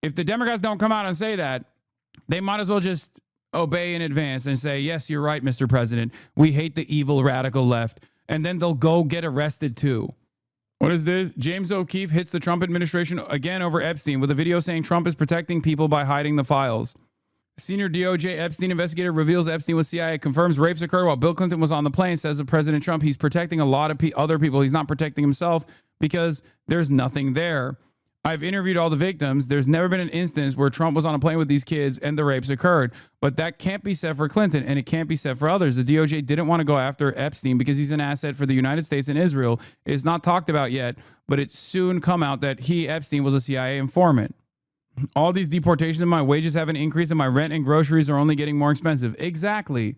A: If the Democrats don't come out and say that, they might as well just obey in advance and say, yes, you're right, Mr. President. We hate the evil radical left. And then they'll go get arrested too. What is this? James O'Keefe hits the Trump administration again over Epstein with a video saying Trump is protecting people by hiding the files. Senior DOJ Epstein investigator reveals Epstein with CIA, confirms rapes occurred while Bill Clinton was on the plane, says of President Trump, he's protecting a lot of other people. He's not protecting himself because there's nothing there. I've interviewed all the victims. There's never been an instance where Trump was on a plane with these kids and the rapes occurred. But that can't be said for Clinton, and it can't be said for others. The DOJ didn't want to go after Epstein because he's an asset for the United States and Israel. It's not talked about yet, but it's soon come out that Epstein, was a CIA informant. All these deportations and my wages haven't increased and my rent and groceries are only getting more expensive. Exactly.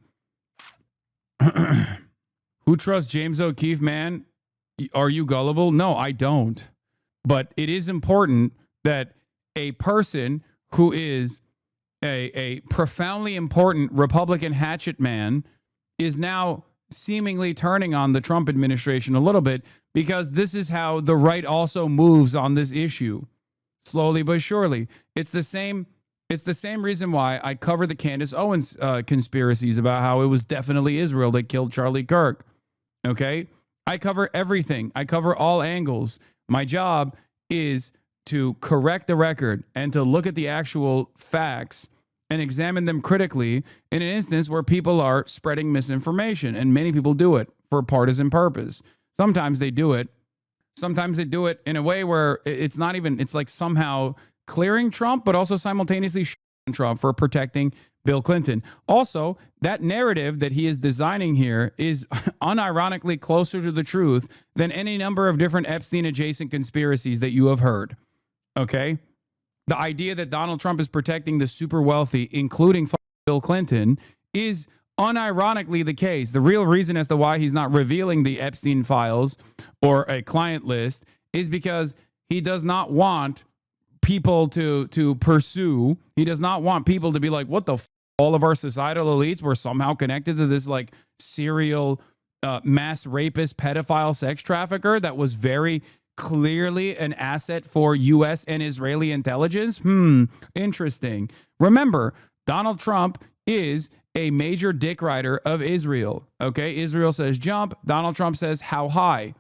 A: Who trusts James O'Keefe, man? Are you gullible? No, I don't. But it is important that a person who is a profoundly important Republican hatchet man is now seemingly turning on the Trump administration a little bit, because this is how the right also moves on this issue. Slowly but surely. It's the same reason why I cover the Candace Owens conspiracies about how it was definitely Israel that killed Charlie Kirk. Okay? I cover everything. I cover all angles. My job is to correct the record and to look at the actual facts and examine them critically in an instance where people are spreading misinformation, and many people do it for partisan purpose. Sometimes they do it in a way where it's not even, it's like somehow clearing Trump, but also simultaneously Trump for protecting Bill Clinton. Also, that narrative that he is designing here is unironically closer to the truth than any number of different Epstein-adjacent conspiracies that you have heard. Okay? The idea that Donald Trump is protecting the super wealthy, including Bill Clinton, is unironically the case. The real reason as to why he's not revealing the Epstein files or a client list is because he does not want people to pursue. He does not want people to be like, what the all of our societal elites were somehow connected to this like serial mass rapist, pedophile, sex trafficker that was very clearly an asset for U.S. and Israeli intelligence. Interesting. Remember, Donald Trump is a major dick rider of Israel. Okay, Israel says jump. Donald Trump says how high.